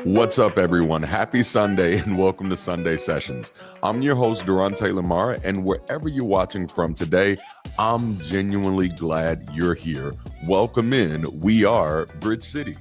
What's up, everyone? Happy Sunday and welcome to Sunday Sessions. I'm your host, Darante Lamara, and wherever you're watching from today, I'm genuinely glad you're here. Welcome in. We are Bridge City.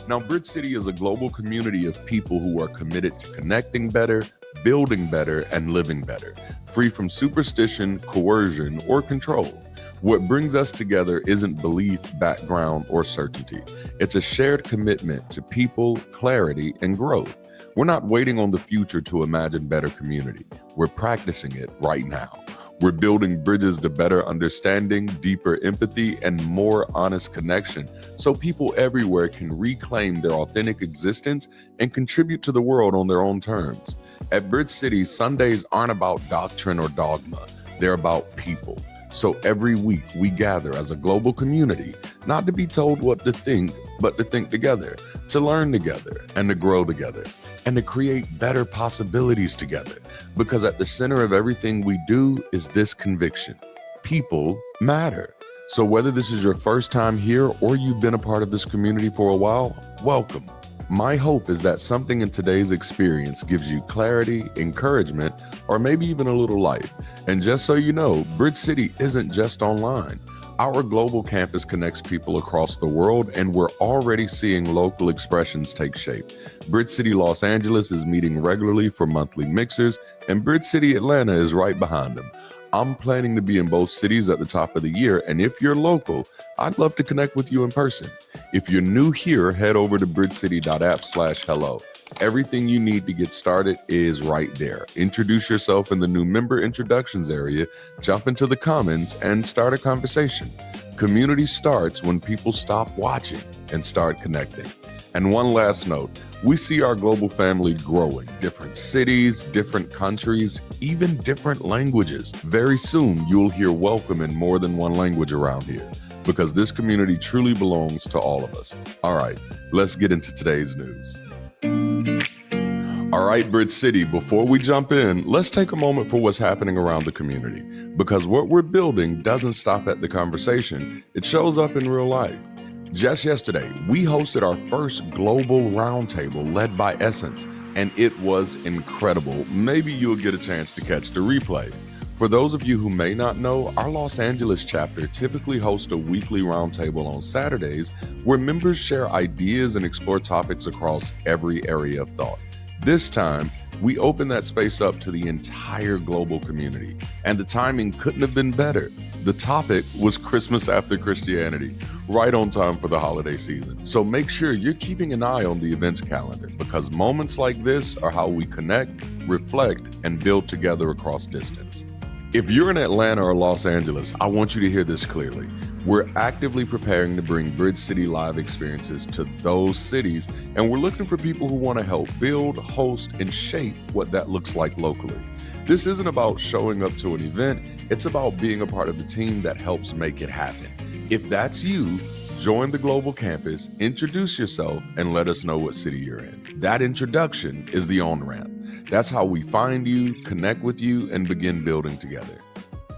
Now, Bridge City is a global community of people who are committed to connecting better, building better, and living better, free from superstition, coercion, or control. What brings us together isn't belief, background, or certainty. It's a shared commitment to people, clarity, and growth. We're not waiting on the future to imagine better community. We're practicing it right now. We're building bridges to better understanding, deeper empathy, and more honest connection so people everywhere can reclaim their authentic existence and contribute to the world on their own terms. At Bridge City, Sundays aren't about doctrine or dogma. They're about people. So every week we gather as a global community, not to be told what to think, but to think together, to learn together, and to grow together, and to create better possibilities together. Because at the center of everything we do is this conviction: people matter. So whether this is your first time here or you've been a part of this community for a while, welcome. My hope is that something in today's experience gives you clarity, encouragement, or maybe even a little light. And just so you know, Bridge City isn't just online. Our global campus connects people across the world, and we're already seeing local expressions take shape. Bridge City Los Angeles is meeting regularly for monthly mixers, and Bridge City Atlanta is right behind them. I'm planning to be in both cities at the top of the year, and if you're local, I'd love to connect with you in person. If you're new here, head over to bridgecity.app/hello. Everything you need to get started is right there. Introduce yourself in the new member introductions area, jump into the comments, and start a conversation. Community starts when people stop watching and start connecting. And one last note, we see our global family growing. Different cities, different countries, even different languages. Very soon, you'll hear welcome in more than one language around here, because this community truly belongs to all of us. All right, let's get into today's news. All right, Bridge City, before we jump in, let's take a moment for what's happening around the community, because what we're building doesn't stop at the conversation, it shows up in real life. Just yesterday, we hosted our first global roundtable led by Essence, and it was incredible. Maybe you'll get a chance to catch the replay. For those of you who may not know, our Los Angeles chapter typically hosts a weekly roundtable on Saturdays where members share ideas and explore topics across every area of thought. This time, we opened that space up to the entire global community, and the timing couldn't have been better. The topic was Christmas after Christianity, right on time for the holiday season. So make sure you're keeping an eye on the events calendar, because moments like this are how we connect, reflect, and build together across distance. If you're in Atlanta or Los Angeles, I want you to hear this clearly. We're actively preparing to bring Bridge City Live experiences to those cities, and we're looking for people who want to help build, host, and shape what that looks like locally. This isn't about showing up to an event, it's about being a part of the team that helps make it happen. If that's you, join the global campus, introduce yourself, and let us know what city you're in. That introduction is the on-ramp. That's how we find you, connect with you, and begin building together.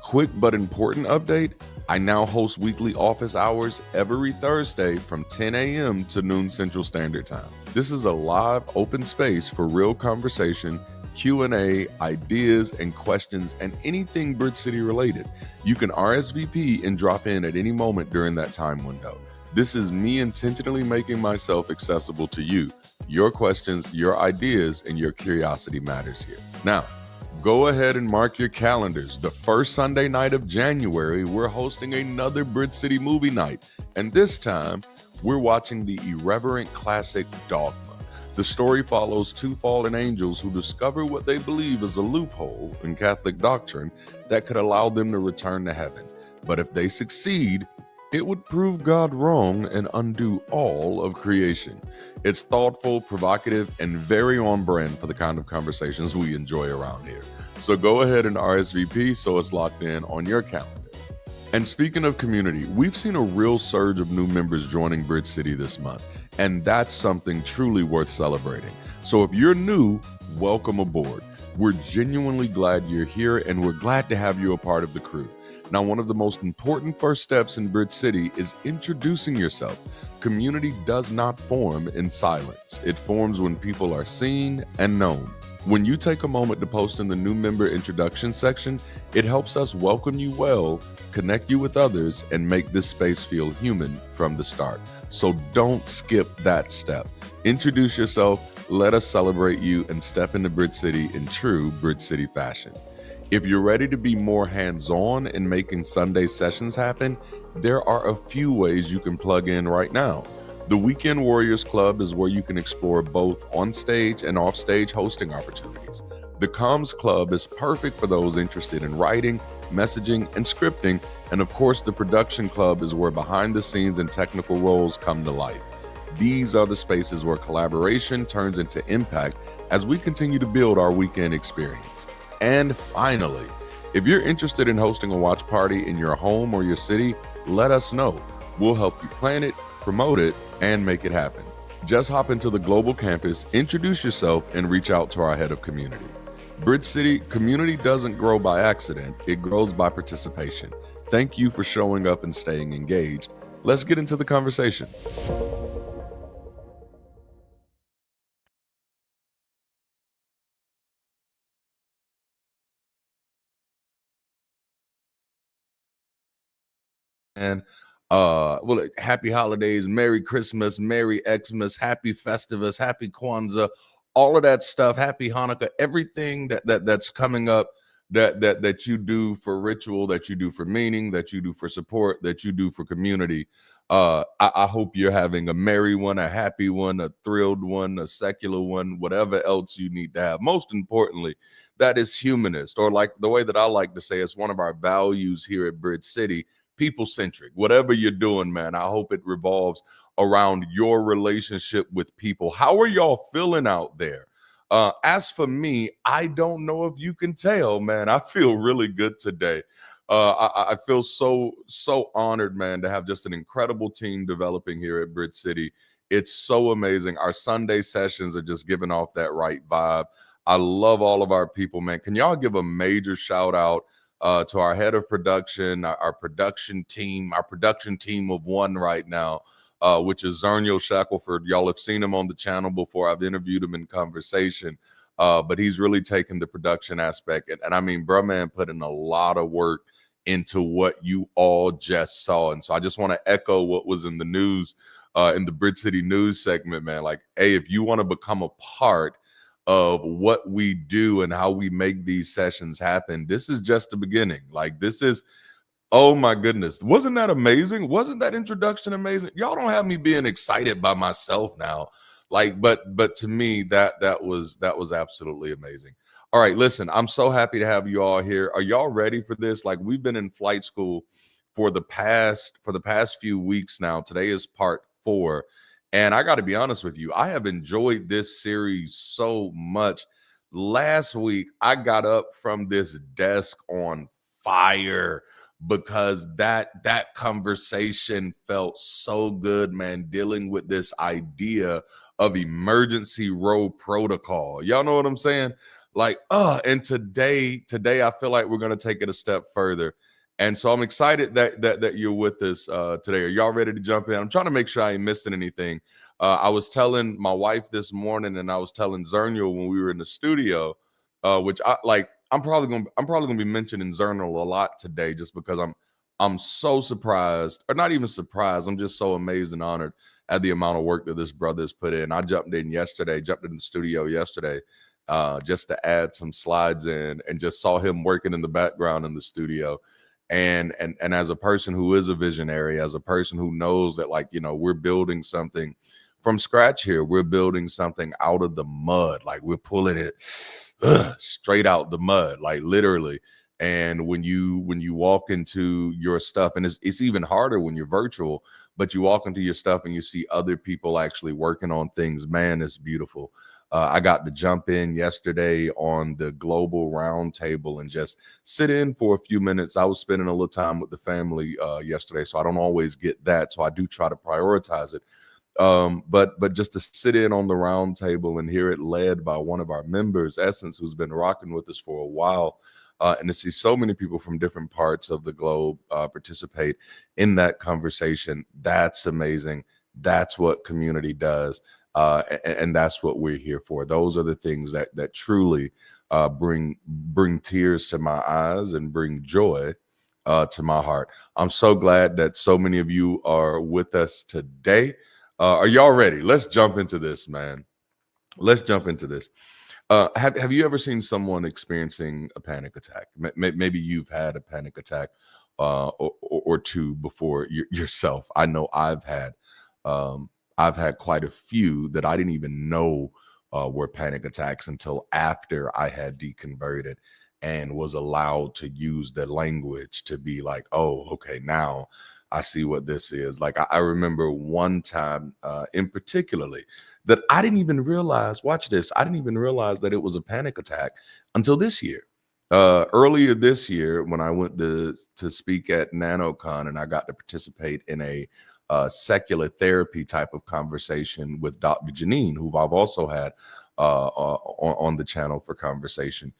Quick but important update, I now host weekly office hours every Thursday from 10 a.m. to noon Central Standard Time. This is a live, open space for real conversation, Q&A, ideas and questions, and anything Bridge City related. You can RSVP and drop in at any moment during that time window. This is me intentionally making myself accessible to you. Your questions, your ideas, and your curiosity matters here. Now, go ahead and mark your calendars. The first Sunday night of January, we're hosting another Bridge City movie night. And this time, we're watching the irreverent classic Dogma. The story follows two fallen angels who discover what they believe is a loophole in Catholic doctrine that could allow them to return to heaven. But if they succeed, it would prove God wrong and undo all of creation. It's thoughtful, provocative, and very on brand for the kind of conversations we enjoy around here. So go ahead and RSVP so it's locked in on your calendar. And speaking of community, we've seen a real surge of new members joining Bridge City this month, and that's something truly worth celebrating. So if you're new, welcome aboard. We're genuinely glad you're here, and we're glad to have you a part of the crew. Now, one of the most important first steps in Bridge City is introducing yourself. Community does not form in silence. It forms when people are seen and known. When you take a moment to post in the new member introduction section, it helps us welcome you well, connect you with others, and make this space feel human from the start. So don't skip that step. Introduce yourself, let us celebrate you, and step into Bridge City in true Bridge City fashion. If you're ready to be more hands-on in making Sunday sessions happen, there are a few ways you can plug in right now. The Weekend Warriors Club is where you can explore both on-stage and off-stage hosting opportunities. The Comms Club is perfect for those interested in writing, messaging, and scripting. And of course, the Production Club is where behind-the-scenes and technical roles come to life. These are the spaces where collaboration turns into impact as we continue to build our weekend experience. And finally, if you're interested in hosting a watch party in your home or your city, let us know. We'll help you plan it, promote it, and make it happen. Just hop into the global campus, introduce yourself, and reach out to our head of community. Bridge City community doesn't grow by accident, it grows by participation. Thank you for showing up and staying engaged. Let's get into the conversation. And happy holidays, Merry Christmas, Merry Xmas, Happy Festivus, Happy Kwanzaa, all of that stuff, Happy Hanukkah, everything that's coming up that you do for ritual, that you do for meaning, that you do for support, that you do for community. I hope you're having a merry one, a happy one, a thrilled one, a secular one, whatever else you need to have. Most importantly, that is humanist, or like the way that I like to say, it's one of our values here at Bridge City, people centric. Whatever you're doing, man, I hope it revolves around your relationship with people. How are y'all feeling out there? As for me, I don't know if you can tell, man. I feel really good today. I feel so honored, man, to have just an incredible team developing here at Bridge City. It's so amazing. Our Sunday sessions are just giving off that right vibe. I love all of our people, man. Can y'all give a major shout out to our head of production, our production team of one right now, which is Zernio Shackelford. Y'all have seen him on the channel before. I've interviewed him in conversation, but he's really taken the production aspect. And I mean, bruh, man, put in a lot of work into what you all just saw. And so I just want to echo what was in the news, in the Bridge City news segment, man. Like, hey, if you want to become a part of what we do and how we make these sessions happen, this is just the beginning. Like, this is, oh my goodness, wasn't that amazing? Wasn't that introduction amazing? Y'all don't have me being excited by myself now. Like, but to me, that was absolutely amazing. All right, listen, I'm so happy to have you all here. Are y'all ready for this? Like, we've been in flight school for the past few weeks now. Today is part 4. And I got to be honest with you, I have enjoyed this series so much. Last week, I got up from this desk on fire because that conversation felt so good, man, dealing with this idea of emergency row protocol. Y'all know what I'm saying? Like, and today I feel like we're going to take it a step further. And so I'm excited that you're with us today. Are y'all ready to jump in? I'm trying to make sure I ain't missing anything. I was telling my wife this morning, and I was telling Zernio when we were in the studio, which I like. I'm probably gonna be mentioning Zernal a lot today, just because I'm so surprised, or not even surprised. I'm just so amazed and honored at the amount of work that this brother has put in. I jumped in the studio yesterday, just to add some slides in, and just saw him working in the background in the studio. And as a person who is a visionary, as a person who knows that, like, you know, we're building something from scratch here. We're building something out of the mud. Like, we're pulling it straight out the mud, like literally. And when you walk into your stuff, and it's even harder when you're virtual, but you walk into your stuff and you see other people actually working on things, man, it's beautiful. I got to jump in yesterday on the global roundtable and just sit in for a few minutes. I was spending a little time with the family yesterday, so I don't always get that. So I do try to prioritize it. But just to sit in on the round table and hear it led by one of our members, Essence, who's been rocking with us for a while, and to see so many people from different parts of the globe participate in that conversation, that's amazing. That's what community does, and that's what we're here for. Those are the things that truly bring tears to my eyes and bring joy to my heart. I'm so glad that so many of you are with us today. Are y'all ready? Let's jump into this, man. Let's jump into this. Have you ever seen someone experiencing a panic attack? Maybe you've had a panic attack or two before yourself. I know I've had quite a few that I didn't even know were panic attacks until after I had deconverted and was allowed to use the language to be like, oh, okay, now I see what this is. Like I remember one time in particularly that I didn't even realize, watch this, I didn't even realize that it was a panic attack until this year. Earlier this year, when I went to speak at NanoCon and I got to participate in a secular therapy type of conversation with Dr. Janine, who I've also had on the channel for conversation.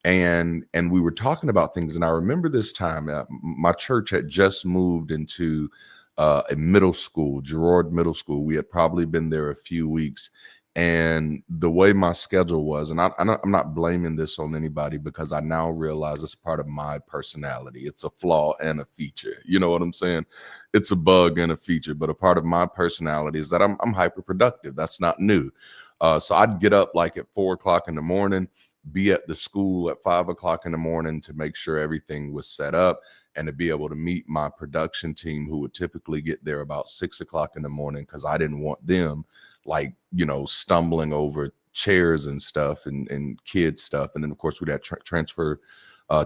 And we were talking about things, and I remember this time my church had just moved into a middle school, Girard Middle School. We had probably been there a few weeks, and the way my schedule was, and I'm not blaming this on anybody because I now realize it's part of my personality. It's a flaw and a feature. You know what I'm saying? It's a bug and a feature, but a part of my personality is that I'm hyper productive. That's not new. So I'd get up like at 4 o'clock in the morning, be at the school at 5 o'clock in the morning to make sure everything was set up, and to be able to meet my production team, who would typically get there about 6 o'clock in the morning, because I didn't want them like, stumbling over chairs and stuff and kid stuff. And then of course we'd have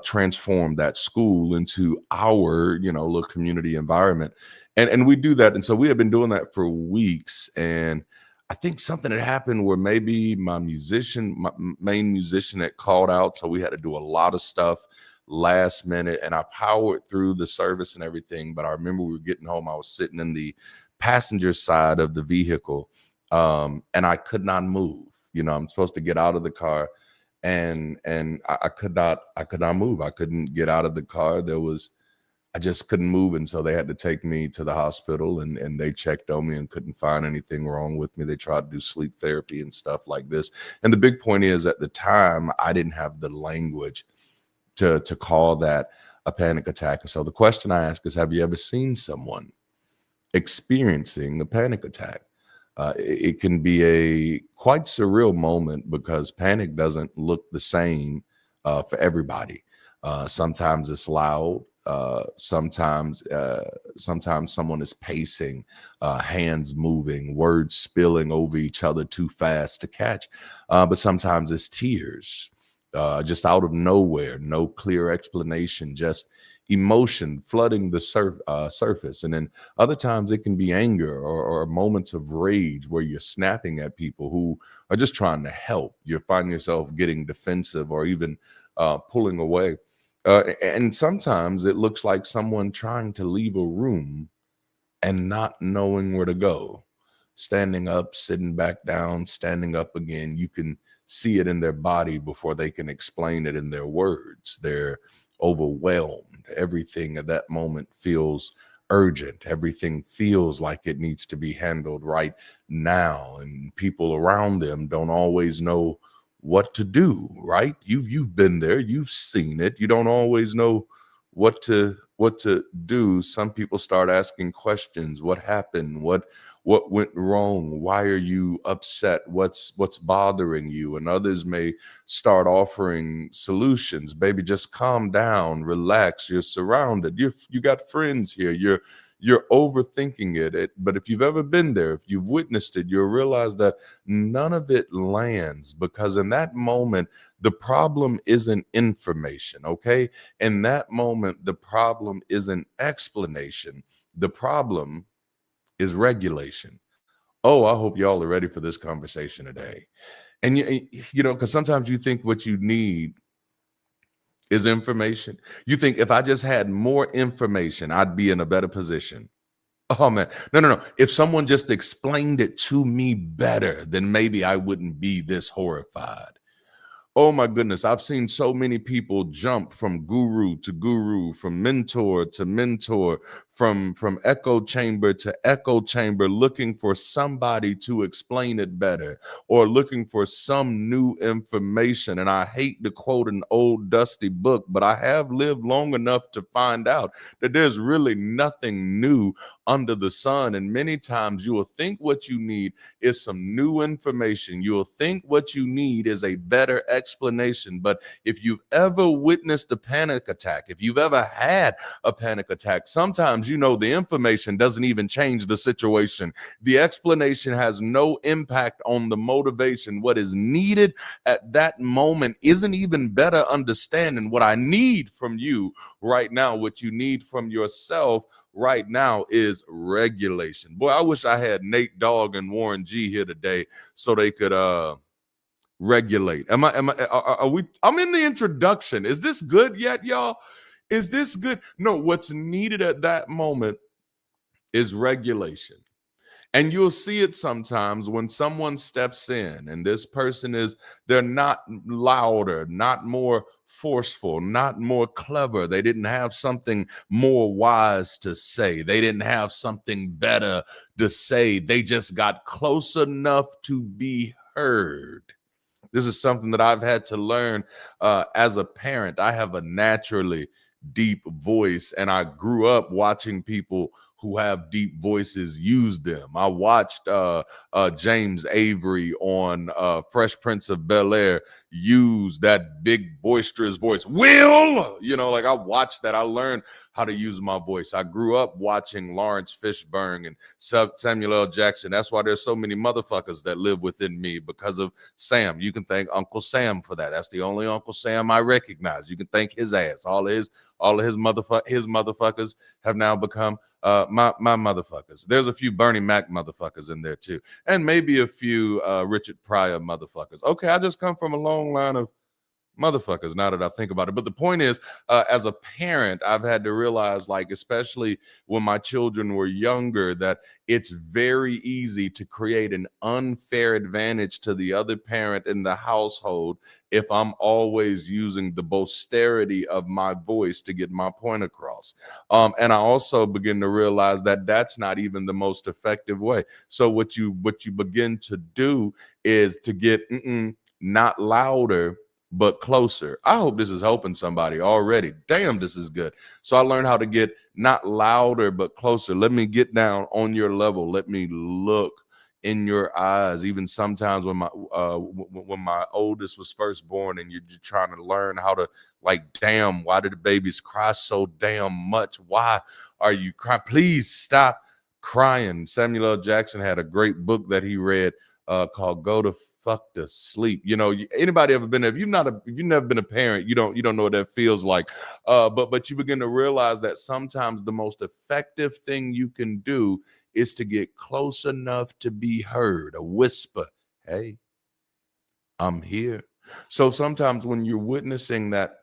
transform that school into our, little community environment. And we do that. And so we have been doing that for weeks. And I think something had happened where maybe my main musician had called out. So we had to do a lot of stuff last minute, and I powered through the service and everything. But I remember we were getting home. I was sitting in the passenger side of the vehicle, and I could not move. I'm supposed to get out of the car, and I could not move. I couldn't get out of the car. I just couldn't move. And so they had to take me to the hospital, and they checked on me and couldn't find anything wrong with me. They tried to do sleep therapy and stuff like this. And the big point is, at the time, I didn't have the language to call that a panic attack. And so the question I ask is, have you ever seen someone experiencing a panic attack? It can be a quite surreal moment, because panic doesn't look the same for everybody. Sometimes it's loud. Sometimes someone is pacing, hands moving, words spilling over each other too fast to catch. But sometimes it's tears, just out of nowhere, no clear explanation, just emotion flooding the surface. And then other times it can be anger or moments of rage where you're snapping at people who are just trying to help. You find yourself getting defensive or even pulling away. And sometimes it looks like someone trying to leave a room and not knowing where to go. Standing up, sitting back down, standing up again. You can see it in their body before they can explain it in their words. They're overwhelmed. Everything at that moment feels urgent. Everything feels like it needs to be handled right now. And people around them don't always know what to do, right? You've been there, you've seen it. You don't always know what to do. Some people start asking questions. What happened? What went wrong? Why are you upset? What's bothering you? And others may start offering solutions. Baby, just calm down, relax. You're surrounded. You got friends here. you're overthinking but if you've ever been there, if you've witnessed it, you'll realize that none of it lands, because in that moment the problem isn't information. Okay, in that moment the problem isn't explanation. The problem is regulation. Oh, I hope y'all are ready for this conversation today. And because sometimes you think what you need is information. You think if I just had more information, I'd be in a better position. Oh man, no. If someone just explained it to me better, then maybe I wouldn't be this horrified. Oh my goodness, I've seen so many people jump from guru to guru, from mentor to mentor, from echo chamber to echo chamber, looking for somebody to explain it better or looking for some new information. And I hate to quote an old dusty book, but I have lived long enough to find out that there's really nothing new under the sun. And many times you will think what you need is some new information. You'll think what you need is a better explanation. But if you've ever witnessed a panic attack, if you've ever had a panic attack, sometimes the information doesn't even change the situation. The explanation has no impact on the motivation. What is needed at that moment isn't even better understanding what I need from you right now. What you need from yourself right now is regulation. Boy, I wish I had Nate Dogg and Warren G here today so they could regulate. Are we? I'm in the introduction. Is this good yet, y'all? Is this good? No, what's needed at that moment is regulation. And you'll see it sometimes when someone steps in and this person they're not louder, not more forceful, not more clever. They didn't have something more wise to say. They didn't have something better to say. They just got close enough to be heard. This is something that I've had to learn as a parent. I have a naturally deep voice, and I grew up watching people who have deep voices use them. I watched James Avery on Fresh Prince of Bel-Air use that big boisterous voice. Like I watched that. I learned how to use my voice. I grew up watching Lawrence Fishburne and Samuel L. Jackson. That's why there's so many motherfuckers that live within me, because of Sam. You can thank Uncle Sam for that. That's the only Uncle Sam I recognize. You can thank his ass. All of his motherfuckers have now become my motherfuckers. There's a few Bernie Mac motherfuckers in there too, and maybe a few Richard Pryor motherfuckers. Okay, I just come from a long line of motherfuckers now that I think about it. But the point is, as a parent, I've had to realize, like, especially when my children were younger, that it's very easy to create an unfair advantage to the other parent in the household if I'm always using the boasterity of my voice to get my point across. And I also begin to realize that that's not even the most effective way. So what you begin to do is to get not louder, but closer. I hope this is helping somebody already. Damn, this is good. So I learned how to get not louder, but closer. Let me get down on your level. Let me look in your eyes. Even sometimes when my oldest was first born and you're trying to learn how to, like, damn, why do the babies cry so damn much? Why are you crying? Please stop crying. Samuel L. Jackson had a great book that he read called Go to Fuck to Sleep. Anybody ever been there? If you've never been a parent, you don't know what that feels like. But you begin to realize that sometimes the most effective thing you can do is to get close enough to be heard. A whisper, hey, I'm here. So sometimes when you're witnessing that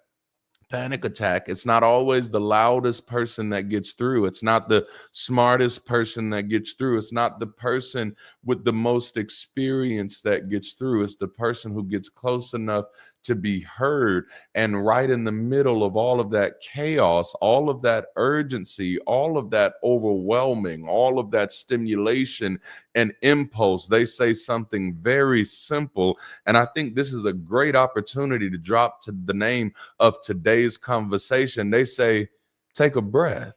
panic attack, it's not always the loudest person that gets through. It's not the smartest person that gets through. It's not the person with the most experience that gets through. It's the person who gets close enough to be heard. And right in the middle of all of that chaos, all of that urgency, all of that overwhelming, all of that stimulation and impulse, they say something very simple. And I think this is a great opportunity to drop to the name of today's conversation. They say, take a breath.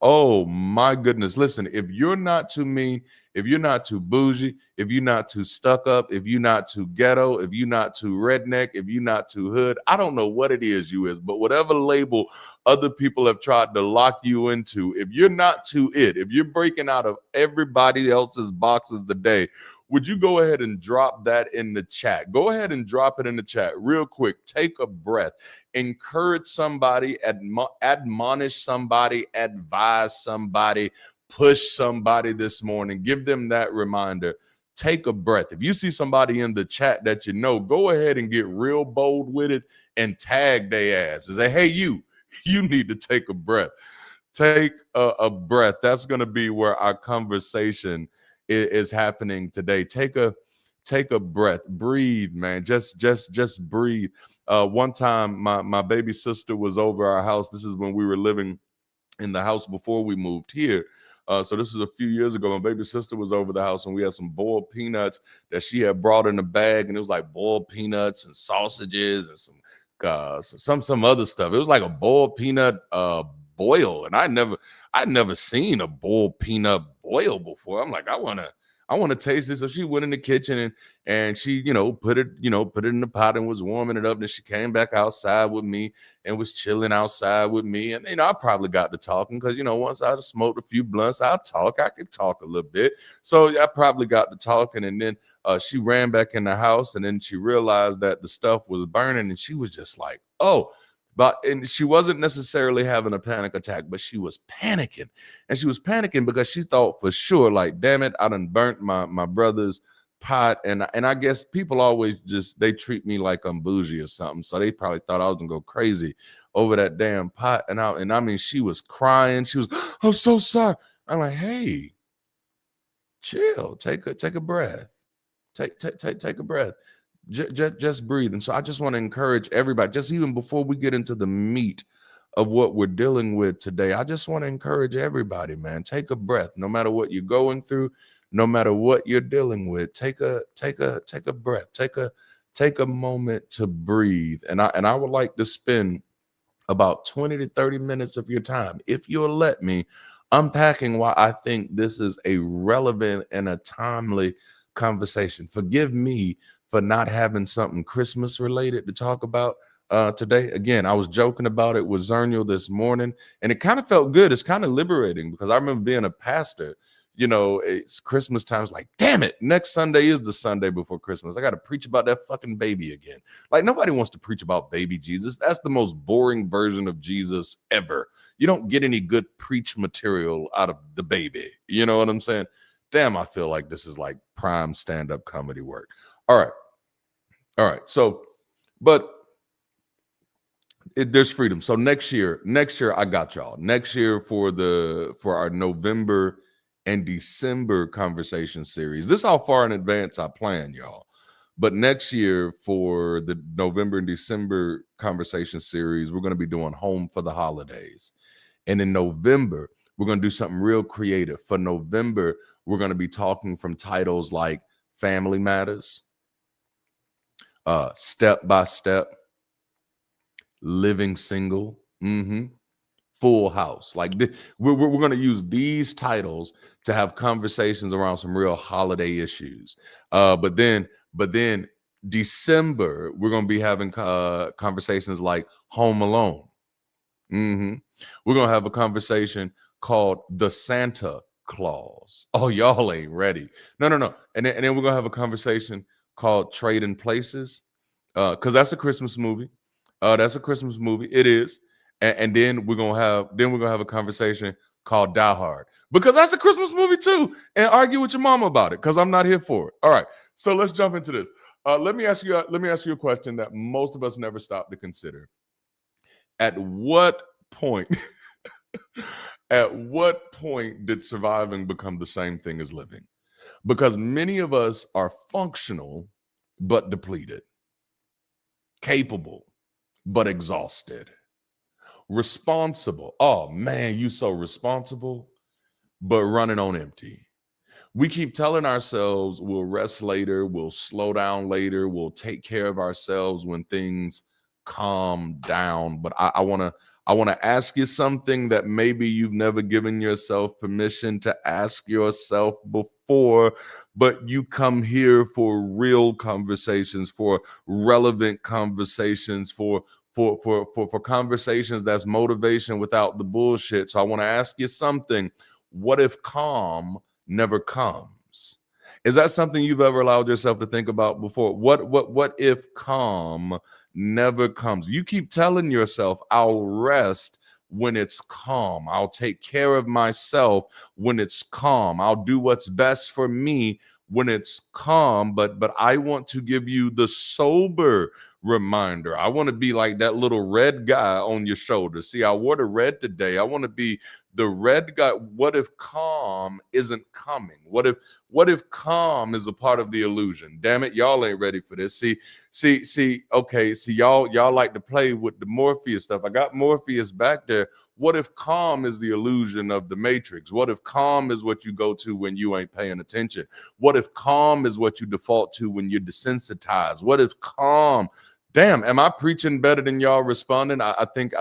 Oh my goodness. Listen, if you're not to me If you're not too bougie, if you're not too stuck up, if you're not too ghetto, if you're not too redneck, if you're not too hood, I don't know what it is you is, but whatever label other people have tried to lock you into, if you're not too it, if you're breaking out of everybody else's boxes today, would you go ahead and drop that in the chat? Go ahead and drop it in the chat real quick. Take a breath. Encourage somebody, admonish somebody, advise somebody, push somebody this morning. Give them that reminder. Take a breath. If you see somebody in the chat that you know, go ahead and get real bold with it and tag their ass and say, hey, you need to take a breath. Take a breath. That's going to be where our conversation is happening today. Take a breath. Breathe, man. Just breathe. One time, my baby sister was over our house. This is when we were living in the house before we moved here. So this is a few years ago. My baby sister was over the house, and we had some boiled peanuts that she had brought in a bag, and it was like boiled peanuts and sausages and some other stuff. It was like a boiled peanut boil, and I'd never seen a boiled peanut boil before. I'm like, I want to taste this. So she went in the kitchen and she, put it in the pot and was warming it up. Then she came back outside with me and was chilling outside with me. And, I probably got to talking because, once I smoked a few blunts, I could talk a little bit. So I probably got to talking. And then she ran back in the house, and then she realized that the stuff was burning, and she was just like, oh. And she wasn't necessarily having a panic attack, but she was panicking. And she was panicking because she thought for sure, like, damn it, I done burnt my brother's pot. And I guess people always they treat me like I'm bougie or something. So they probably thought I was gonna go crazy over that damn pot. And I mean, she was crying. She was, I'm so sorry. I'm like, hey, chill, take a breath. Take a breath. Just breathe. And so I just want to encourage everybody, just even before we get into the meat of what we're dealing with today, I just want to encourage everybody, man, take a breath. No matter what you're going through, no matter what you're dealing with, take a breath, take a moment to breathe. And I would like to spend about 20 to 30 minutes of your time, if you'll let me, unpacking why I think this is a relevant and a timely conversation. Forgive me for not having something Christmas related to talk about today. Again, I was joking about it with Zernial this morning, and it kind of felt good. It's kind of liberating because I remember being a pastor. It's Christmas time. It's like, damn it, next Sunday is the Sunday before Christmas. I got to preach about that fucking baby again. Like, nobody wants to preach about baby Jesus. That's the most boring version of Jesus ever. You don't get any good preach material out of the baby. You know what I'm saying? Damn, I feel like this is like prime stand-up comedy work. All right. So, but there's freedom. So next year, I got y'all. Next year for our November and December conversation series. This is how far in advance I plan, y'all. But next year for the November and December conversation series, we're going to be doing Home for the Holidays. And in November, we're going to do something real creative. For November, we're going to be talking from titles like Family Matters, Step by Step, Living Single, Full House. Like we're going to use these titles to have conversations around some real holiday issues. But then December, we're going to be having conversations like Home Alone. We're going to have a conversation called The Santa Claus. Oh, y'all ain't ready. No. And then we're going to have a conversation called Trading Places, because that's a Christmas movie. It is. And then we're gonna have a conversation called Die Hard, because that's a Christmas movie too. And argue with your mama about it, because I'm not here for it. All right. So let's jump into this. Let me ask you a question that most of us never stop to consider. At what point did surviving become the same thing as living? Because many of us are functional but depleted, capable but exhausted, responsible. Oh man, you so responsible, but running on empty. We keep telling ourselves we'll rest later, we'll slow down later, we'll take care of ourselves when things calm down. But I want to ask you something that maybe you've never given yourself permission to ask yourself before, but you come here for real conversations, for relevant conversations, for conversations that's motivation without the bullshit. So I want to ask you something. What if calm never comes? Is that something you've ever allowed yourself to think about before? What if calm never comes? You keep telling yourself, I'll rest when it's calm. I'll take care of myself when it's calm. I'll do what's best for me when it's calm. But I want to give you the sober reminder. I want to be like that little red guy on your shoulder. See, I wore the red today. I want to be the red guy. What if calm isn't coming? What if calm is a part of the illusion? Damn it, y'all ain't ready for this. Okay, see, y'all like to play with the Morpheus stuff. I got Morpheus back there. What if calm is the illusion of the Matrix? What if calm is what you go to when you ain't paying attention? What if calm is what you default to when you're desensitized? What if calm? Damn, am I preaching better than y'all responding? I think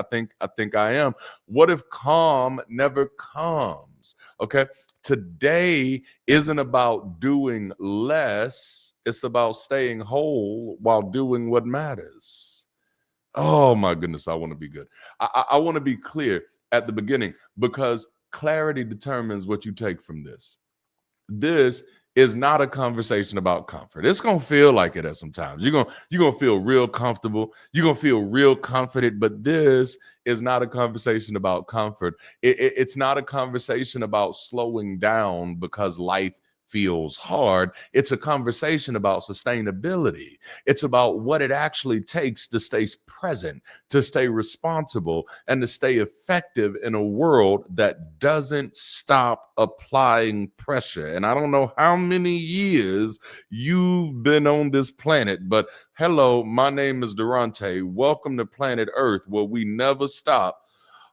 I am. What if calm never comes? Okay. Today isn't about doing less. It's about staying whole while doing what matters. Oh my goodness, I want to be good. I want to be clear at the beginning because clarity determines what you take from this. This is not a conversation about comfort. It's gonna feel like it at some times. You're gonna feel real comfortable. You're gonna feel real confident. But this is not a conversation about comfort. It's not a conversation about slowing down because life feels hard. It's a conversation about sustainability. It's about what it actually takes to stay present, to stay responsible, and to stay effective in a world that doesn't stop applying pressure. And I don't know how many years you've been on this planet, but hello, my name is Darante. Welcome to planet Earth, where we never stop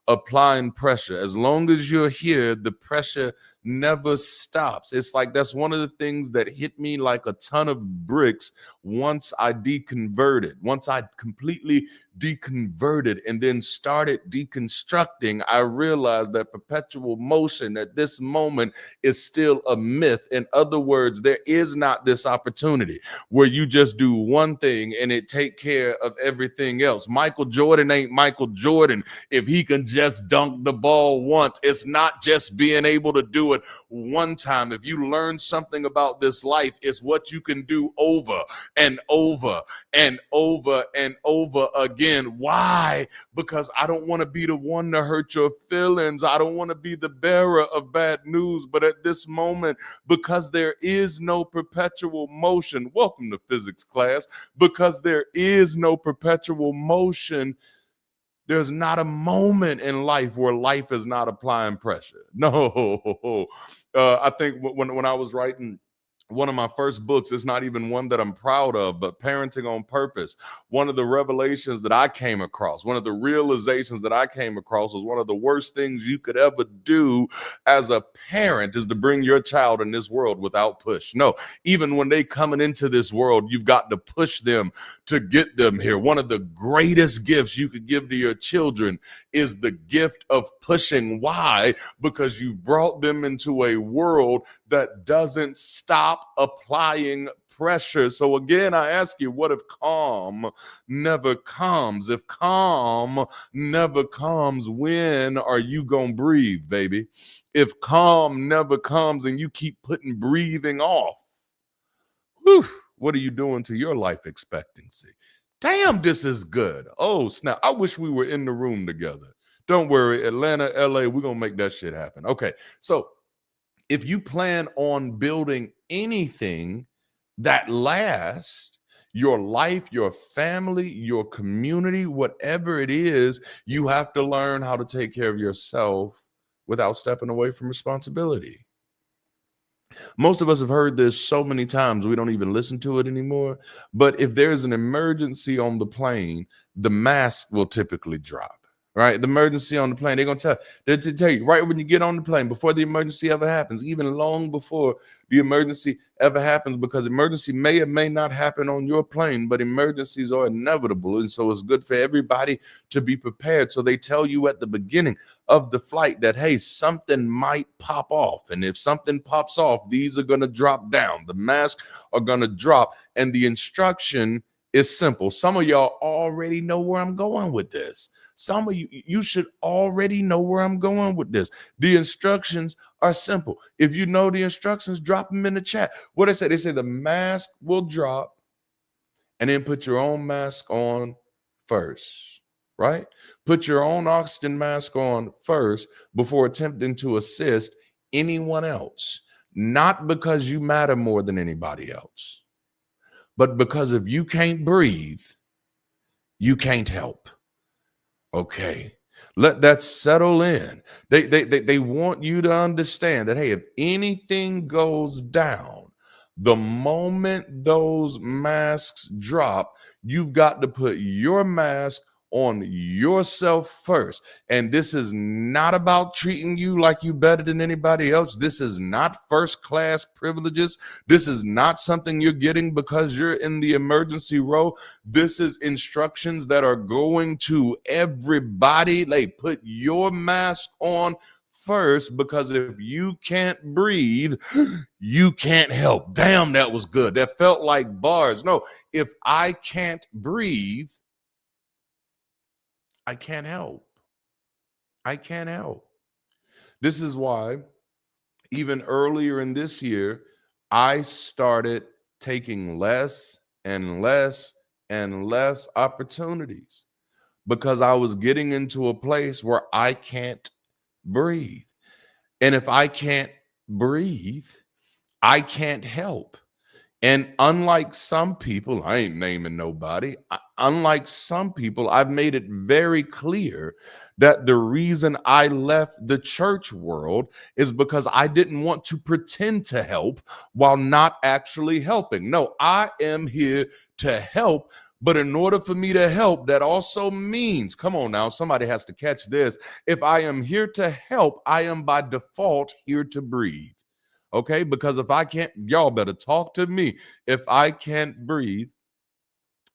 applying pressure. As long as you're here, the pressure never stops. It's like that's one of the things that hit me like a ton of bricks once I deconverted. Once I completely deconverted and then started deconstructing, I realized that perpetual motion at this moment is still a myth. In other words, there is not this opportunity where you just do one thing and it take care of everything else. Michael Jordan ain't Michael Jordan if he can just dunk the ball once. It's not just being able to do it one time. If you learn something about this life, it's what you can do over and over and over and over again. Why? Because I don't want to be the one to hurt your feelings. I don't want to be the bearer of bad news. But at this moment, because there is no perpetual motion, welcome to physics class, because there is no perpetual motion, there's not a moment in life where life is not applying pressure. No. I think when I was writing one of my first books, it's not even one that I'm proud of, but Parenting on Purpose. One of the revelations that I came across, one of the realizations that I came across was one of the worst things you could ever do as a parent is to bring your child in this world without push. No, even when they coming into this world, you've got to push them to get them here. One of the greatest gifts you could give to your children is the gift of pushing. Why? Because you've brought them into a world that doesn't stop applying pressure. So again, I ask you, what if calm never comes? If calm never comes, when are you gonna breathe, baby? If calm never comes and you keep putting breathing off, whew, what are you doing to your life expectancy? Damn, this is good. Oh, snap. I wish we were in the room together. Don't worry, Atlanta, LA, we're gonna make that shit happen. Okay, so if you plan on building anything that lasts, your life, your family, your community, whatever it is, you have to learn how to take care of yourself without stepping away from responsibility. Most of us have heard this so many times, we don't even listen to it anymore. But if there's an emergency on the plane, the mask will typically drop. right? The emergency on the plane. They'll tell you right when you get on the plane, before the emergency ever happens, even long before the emergency ever happens, because emergency may or may not happen on your plane, but emergencies are inevitable. And so it's good for everybody to be prepared. So they tell you at the beginning of the flight that, hey, something might pop off. And if something pops off, these are going to drop down. The masks are going to drop. And the instruction is simple. Some of y'all already know where I'm going with this. Some of you should already know where I'm going with this. The instructions are simple. If you know the instructions, drop them in the chat. What they say the mask will drop, and then put your own mask on first, right? Put your own oxygen mask on first before attempting to assist anyone else. Not because you matter more than anybody else, but because if you can't breathe, you can't help. Okay. Let that settle in. They want you to understand that, hey, if anything goes down, the moment those masks drop, you've got to put your mask on yourself first. And this is not about treating you like you better than anybody else. This is not first class privileges. This is not something you're getting because you're in the emergency row. This is instructions that are going to everybody. Like, put your mask on first, because if you can't breathe, you can't help. Damn, that was good. That felt like bars. No, if I can't breathe, I can't help. I can't help. This is why even earlier in this year, I started taking less and less and less opportunities, because I was getting into a place where I can't breathe. And if I can't breathe, I can't help. And unlike some people, I ain't naming nobody, unlike some people, I've made it very clear that the reason I left the church world is because I didn't want to pretend to help while not actually helping. No, I am here to help. But in order for me to help, that also means, come on now, somebody has to catch this. If I am here to help, I am by default here to breathe. Okay, because if I can't, y'all better talk to me. If I can't breathe,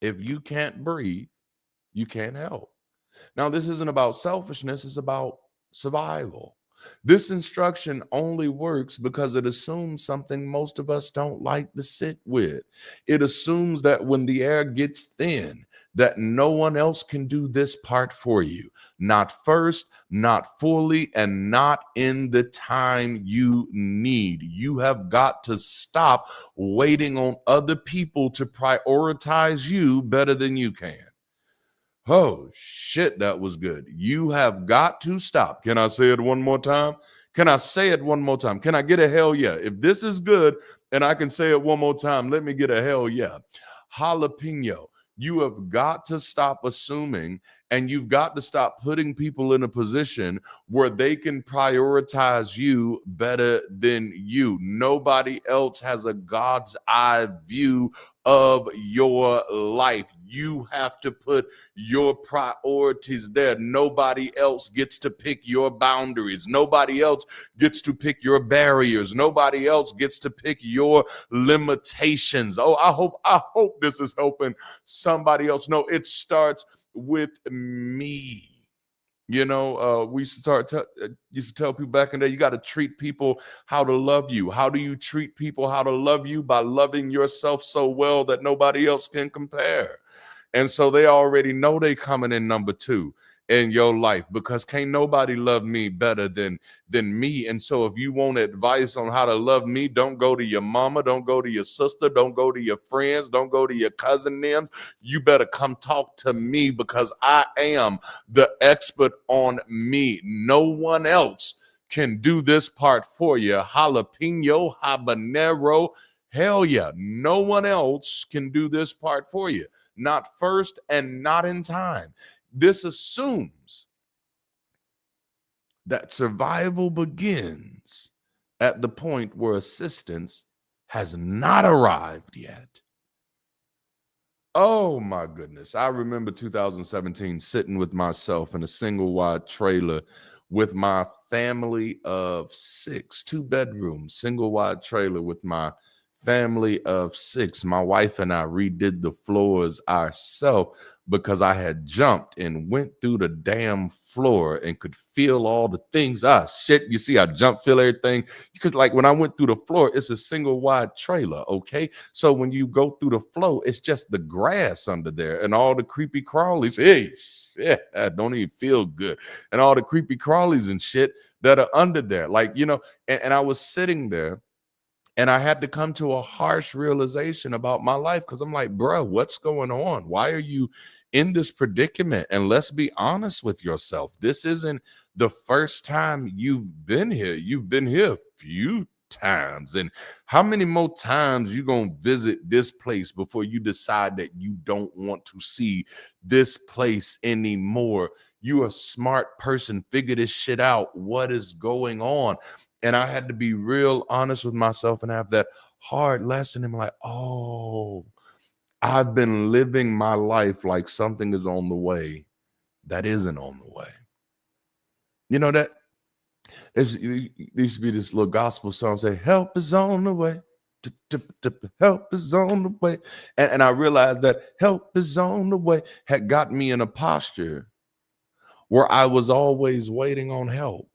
if you can't breathe, you can't help. Now, this isn't about selfishness, it's about survival. This instruction only works because it assumes something most of us don't like to sit with. It assumes that when the air gets thin, that no one else can do this part for you. Not first, not fully, and not in the time you need. You have got to stop waiting on other people to prioritize you better than you can. Oh, shit, that was good. You have got to stop. Can I say it one more time? Can I say it one more time? Can I get a hell yeah? If this is good and I can say it one more time, let me get a hell yeah. Jalapeno. You have got to stop assuming, and you've got to stop putting people in a position where they can prioritize you better than you. Nobody else has a God's eye view of your life. You have to put your priorities there. Nobody else gets to pick your boundaries. Nobody else gets to pick your barriers. Nobody else gets to pick your limitations. Oh, I hope this is helping somebody else. No, it starts with me. You know, we used to tell people back in the day, you got to treat people how to love you. How do you treat people how to love you? By loving yourself so well that nobody else can compare. And so they already know they coming in number two in your life, because can't nobody love me better than me. And so if you want advice on how to love me, don't go to your mama, don't go to your sister, don't go to your friends, don't go to your cousin names. You better come talk to me, because I am the expert on me. No one else can do this part for you. Jalapeno, habanero, hell yeah. No one else can do this part for you. Not first and not in time. This assumes that survival begins at the point where assistance has not arrived yet. Oh my goodness. I remember 2017 sitting with myself in a single wide trailer with my family of six, two bedrooms, single wide trailer with my family of six. My wife and I redid the floors ourselves because I had jumped and went through the damn floor and could feel all the things. Ah, shit. You see, I jumped, feel everything. Because, like, when I went through the floor, it's a single wide trailer. Okay. So when you go through the flow, it's just the grass under there and all the creepy crawlies. Hey, yeah, that don't even feel good. And all the creepy crawlies and shit that are under there. Like, and I was sitting there and I had to come to a harsh realization about my life because I'm like, bro, what's going on? Why are you in this predicament? And let's be honest with yourself. This isn't the first time you've been here. You've been here a few times. And how many more times you gonna visit this place before you decide that you don't want to see this place anymore? You a smart person. Figure this shit out. What is going on? And I had to be real honest with myself and have that hard lesson. And be like, oh, I've been living my life like something is on the way that isn't on the way. You know that there used to be this little gospel song say, "Help is on the way. Help is on the way." And I realized that help is on the way had got me in a posture where I was always waiting on help.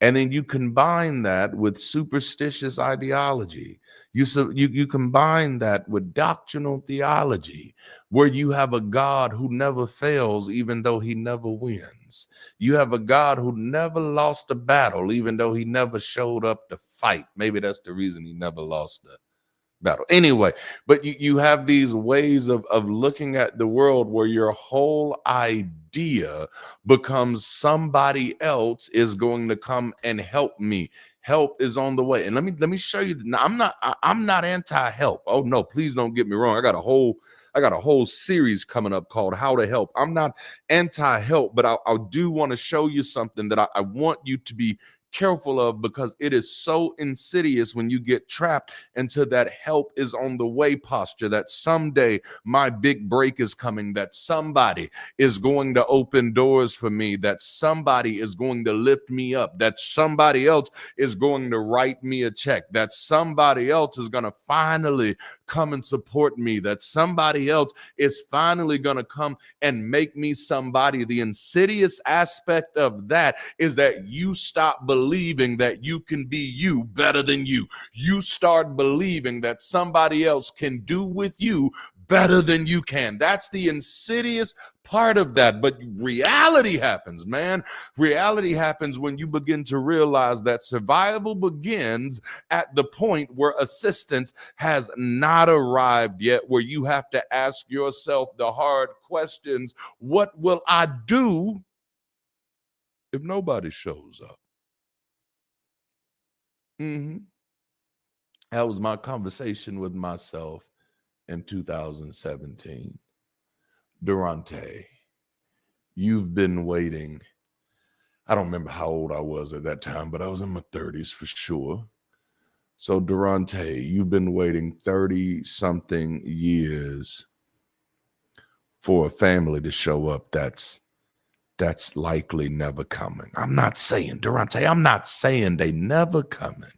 And then you combine that with superstitious ideology. You combine that with doctrinal theology, where you have a God who never fails, even though he never wins. You have a God who never lost a battle, even though he never showed up to fight. Maybe that's the reason he never lost a battle. Anyway, but you have these ways of looking at the world where your whole idea becomes somebody else is going to come and help me. Help is on the way. And let me show you. Now, I'm not anti-help. Oh no, please don't get me wrong. I got a whole series coming up called How to Help. I'm not anti-help, but I do want to show you something that I want you to be careful of, because it is so insidious when you get trapped into that help is on the way posture, that someday my big break is coming, that somebody is going to open doors for me, that somebody is going to lift me up, that somebody else is going to write me a check, that somebody else is going to finally come and support me, that somebody else is finally going to come and make me somebody. The insidious aspect of that is that you stop believing that you can be you better than you. You start believing that somebody else can do with you better than you can. That's the insidious part of that. But reality happens, man. Reality happens when you begin to realize that survival begins at the point where assistance has not arrived yet, where you have to ask yourself the hard questions. What will I do if nobody shows up? Mhm. That was my conversation with myself in 2017. Darante, you've been waiting. I don't remember how old I was at that time, but I was in my 30s for sure. So, Darante, you've been waiting 30 something years for a family to show up that's likely never coming. I'm not saying, Darante, I'm not saying they never coming.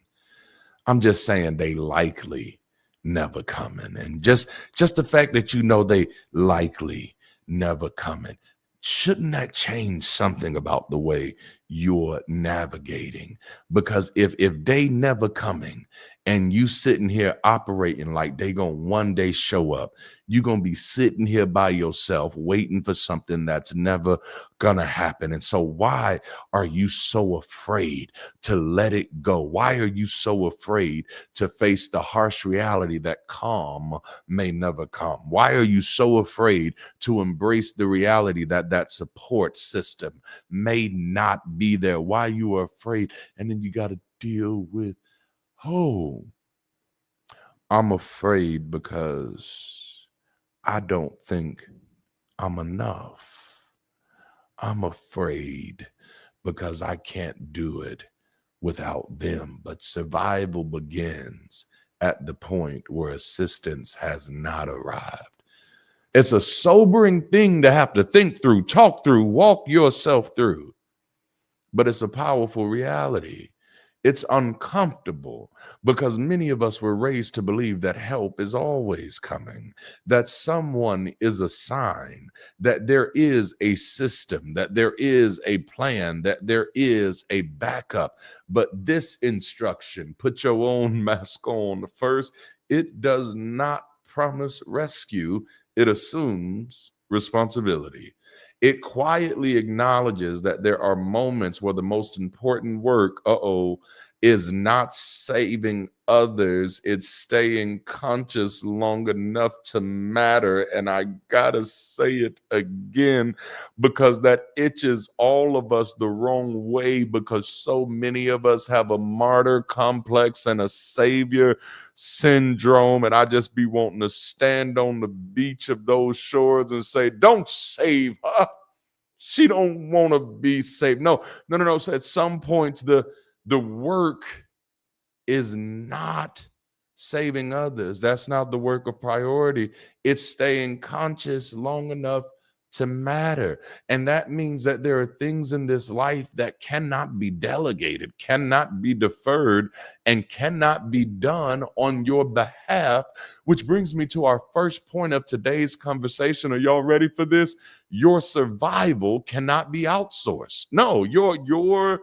I'm just saying they likely never coming. And just the fact that you know they likely never coming, shouldn't that change something about the way you're navigating? Because if they never coming and you sitting here operating like they gonna one day show up, you're gonna be sitting here by yourself waiting for something that's never gonna happen. And so why are you so afraid to let it go? Why are you so afraid to face the harsh reality that calm may never come? Why are you so afraid to embrace the reality that that support system may not be there? Why you are afraid? And then you got to deal with, oh, I'm afraid because I don't think I'm enough. I'm afraid because I can't do it without them. But survival begins at the point where assistance has not arrived. It's a sobering thing to have to think through, talk through, walk yourself through, but it's a powerful reality. It's uncomfortable because many of us were raised to believe that help is always coming, that someone is a sign, that there is a system, that there is a plan, that there is a backup. But this instruction, put your own mask on first, it does not promise rescue, it assumes responsibility. It quietly acknowledges that there are moments where the most important work, is not saving others, it's staying conscious long enough to matter. And I gotta say it again because that itches all of us the wrong way, because so many of us have a martyr complex and a savior syndrome. And I just be wanting to stand on the beach of those shores and say, don't save her. She don't want to be saved. No. So at some point, the work is not saving others. That's not the work of priority. It's staying conscious long enough to matter. And that means that there are things in this life that cannot be delegated, cannot be deferred, and cannot be done on your behalf, which brings me to our first point of today's conversation. Are y'all ready for this? Your survival cannot be outsourced. No, your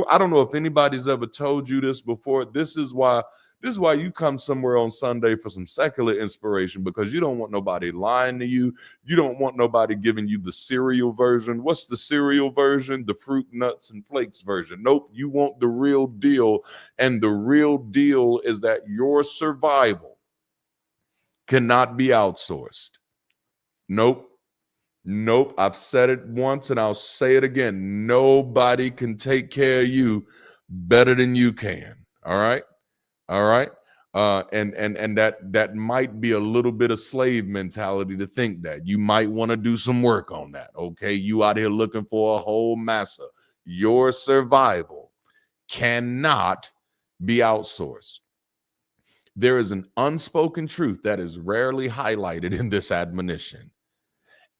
I don't know if anybody's ever told you this before. This is why you come somewhere on Sunday for some secular inspiration, because you don't want nobody lying to you. You don't want nobody giving you the cereal version. What's the cereal version? The fruit, nuts, and flakes version. Nope, you want the real deal. And the real deal is that your survival cannot be outsourced. Nope. I've said it once and I'll say it again. Nobody can take care of you better than you can. All right. And that might be a little bit of slave mentality to think that. You might want to do some work on that. Okay. You out here looking for a whole massa. Your survival cannot be outsourced. There is an unspoken truth that is rarely highlighted in this admonition.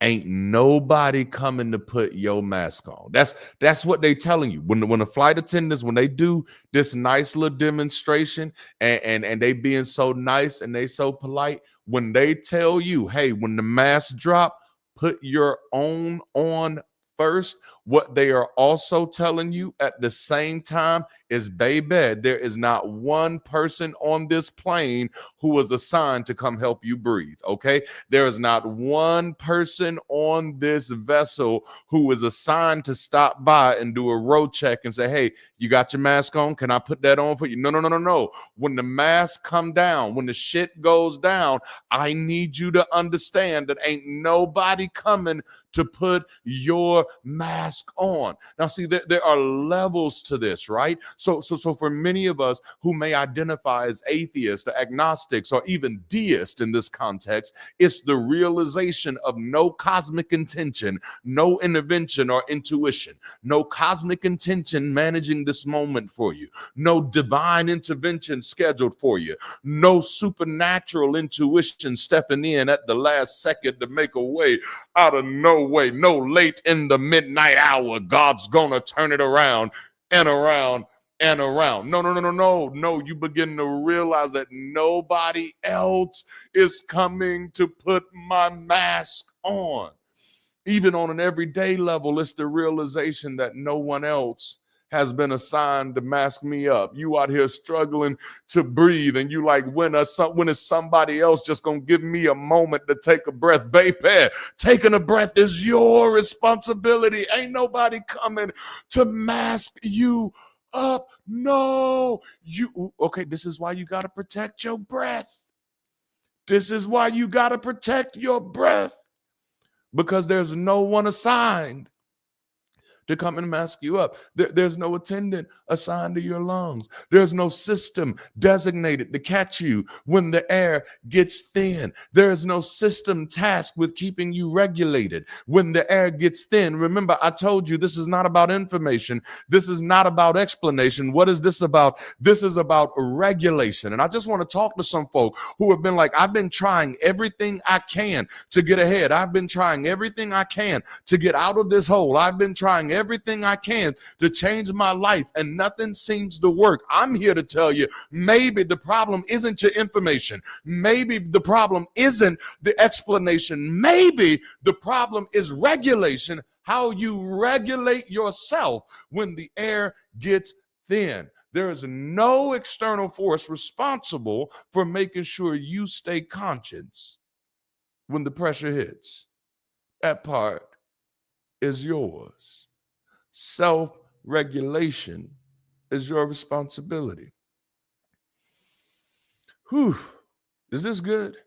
Ain't nobody coming to put your mask on. That's what they telling you. When the flight attendants, when they do this nice little demonstration and they being so nice and they so polite, when they tell you, hey, when the mask drop, put your own on first, what they are also telling you at the same time is, baby, there is not one person on this plane who was assigned to come help you breathe, okay? There is not one person on this vessel who was assigned to stop by and do a road check and say, hey, you got your mask on? Can I put that on for you? No. When the mask come down, when the shit goes down, I need you to understand that ain't nobody coming to put your mask on. Now, see, there are levels to this, right? So for many of us who may identify as atheists or agnostics or even deists in this context, it's the realization of no cosmic intention, no intervention or intuition, no cosmic intention managing this moment for you, no divine intervention scheduled for you, no supernatural intuition stepping in at the last second to make a way out of no way, no late in the midnight hour, God's gonna turn it around and around and around. No. You begin to realize that nobody else is coming to put my mask on. Even on an everyday level, it's the realization that no one else has been assigned to mask me up. You out here struggling to breathe, and you like, when is somebody else just gonna give me a moment to take a breath? Baby, taking a breath is your responsibility. Ain't nobody coming to mask you up. No, okay, this is why you gotta protect your breath. This is why you gotta protect your breath, because there's no one assigned to come and mask you up. There's no attendant assigned to your lungs. There's no system designated to catch you when the air gets thin. There is no system tasked with keeping you regulated when the air gets thin. Remember, I told you this is not about information. This is not about explanation. What is this about? This is about regulation. And I just want to talk to some folk who have been like, I've been trying everything I can to get ahead. I've been trying everything I can to get out of this hole. I've been trying everything I can to change my life, and nothing seems to work. I'm here to tell you, maybe the problem isn't your information. Maybe the problem isn't the explanation. Maybe the problem is regulation, how you regulate yourself when the air gets thin. There is no external force responsible for making sure you stay conscious when the pressure hits. That part is yours. Self-regulation is your responsibility. Whew. Is this good?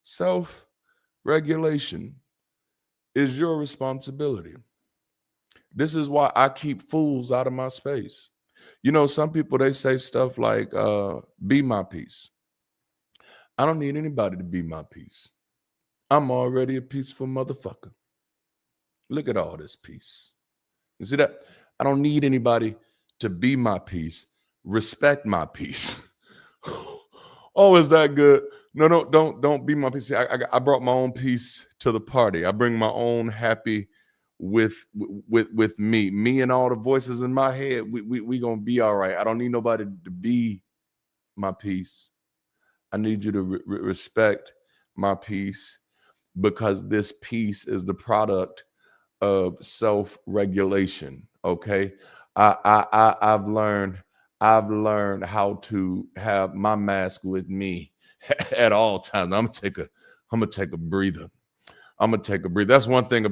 Self-regulation is your responsibility. This is why I keep fools out of my space. You know, some people, they say stuff like, be my peace. I don't need anybody to be my peace. I'm already a peaceful motherfucker. Look at all this peace. You see that? I don't need anybody to be my peace. Respect my peace. Oh, is that good? No, don't be my peace. I brought my own peace to the party. I bring my own happy with me and all the voices in my head. We gonna be all right. I don't need nobody to be my peace. I need you to respect my peace, because this peace is the product of self-regulation. Okay, I've learned how to have my mask with me at all times. I'm gonna take a breather. I'm gonna take a breather. That's one thing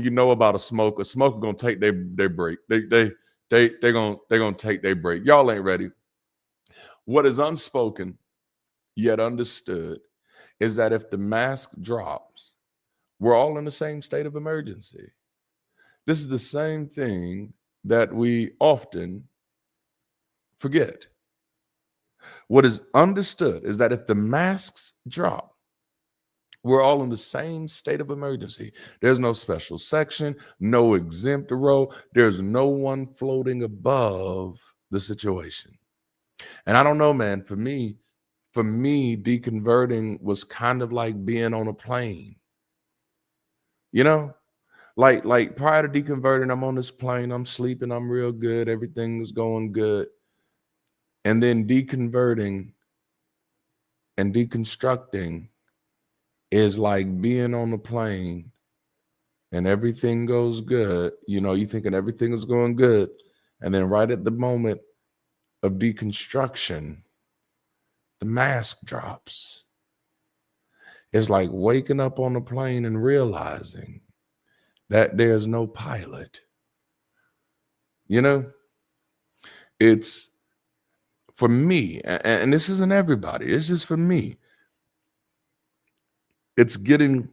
you know about a smoker. A smoker gonna take their break. They gonna take their break. Y'all ain't ready. What is unspoken yet understood is that if the mask drops, we're all in the same state of emergency. This is the same thing that we often forget. What is understood is that if the masks drop, we're all in the same state of emergency. There's no special section, no exempt row. There's no one floating above the situation. And I don't know, man, for me, deconverting was kind of like being on a plane. You know, like prior to deconverting, I'm on this plane, I'm sleeping, I'm real good, everything is going good. And then deconverting and deconstructing is like being on the plane and everything goes good. You know, you thinking everything is going good. And then right at the moment of deconstruction, the mask drops. It's like waking up on the plane and realizing that there's no pilot. You know, it's for me, and this isn't everybody, it's just for me. It's getting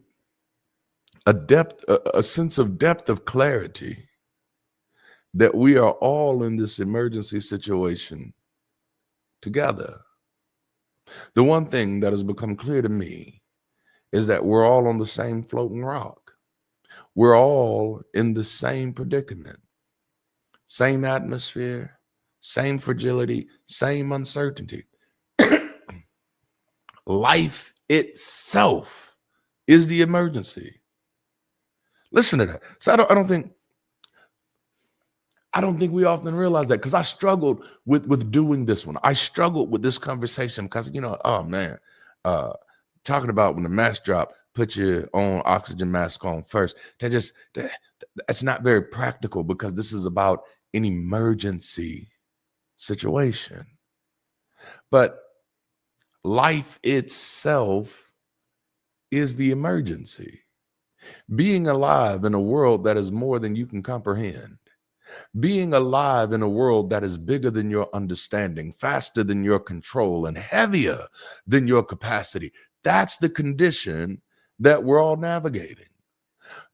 a sense of depth of clarity that we are all in this emergency situation together. The one thing that has become clear to me is that we're all on the same floating rock. We're all in the same predicament, same atmosphere, same fragility, same uncertainty. Life itself is the emergency. Listen to that. So I don't think we often realize that, because I struggled with doing this one. I struggled with this conversation because, you know, oh man, talking about when the mask drop, put your own oxygen mask on first. That's not very practical, because this is about an emergency situation. But life itself is the emergency. Being alive in a world that is more than you can comprehend. Being alive in a world that is bigger than your understanding, faster than your control, and heavier than your capacity. That's the condition that we're all navigating.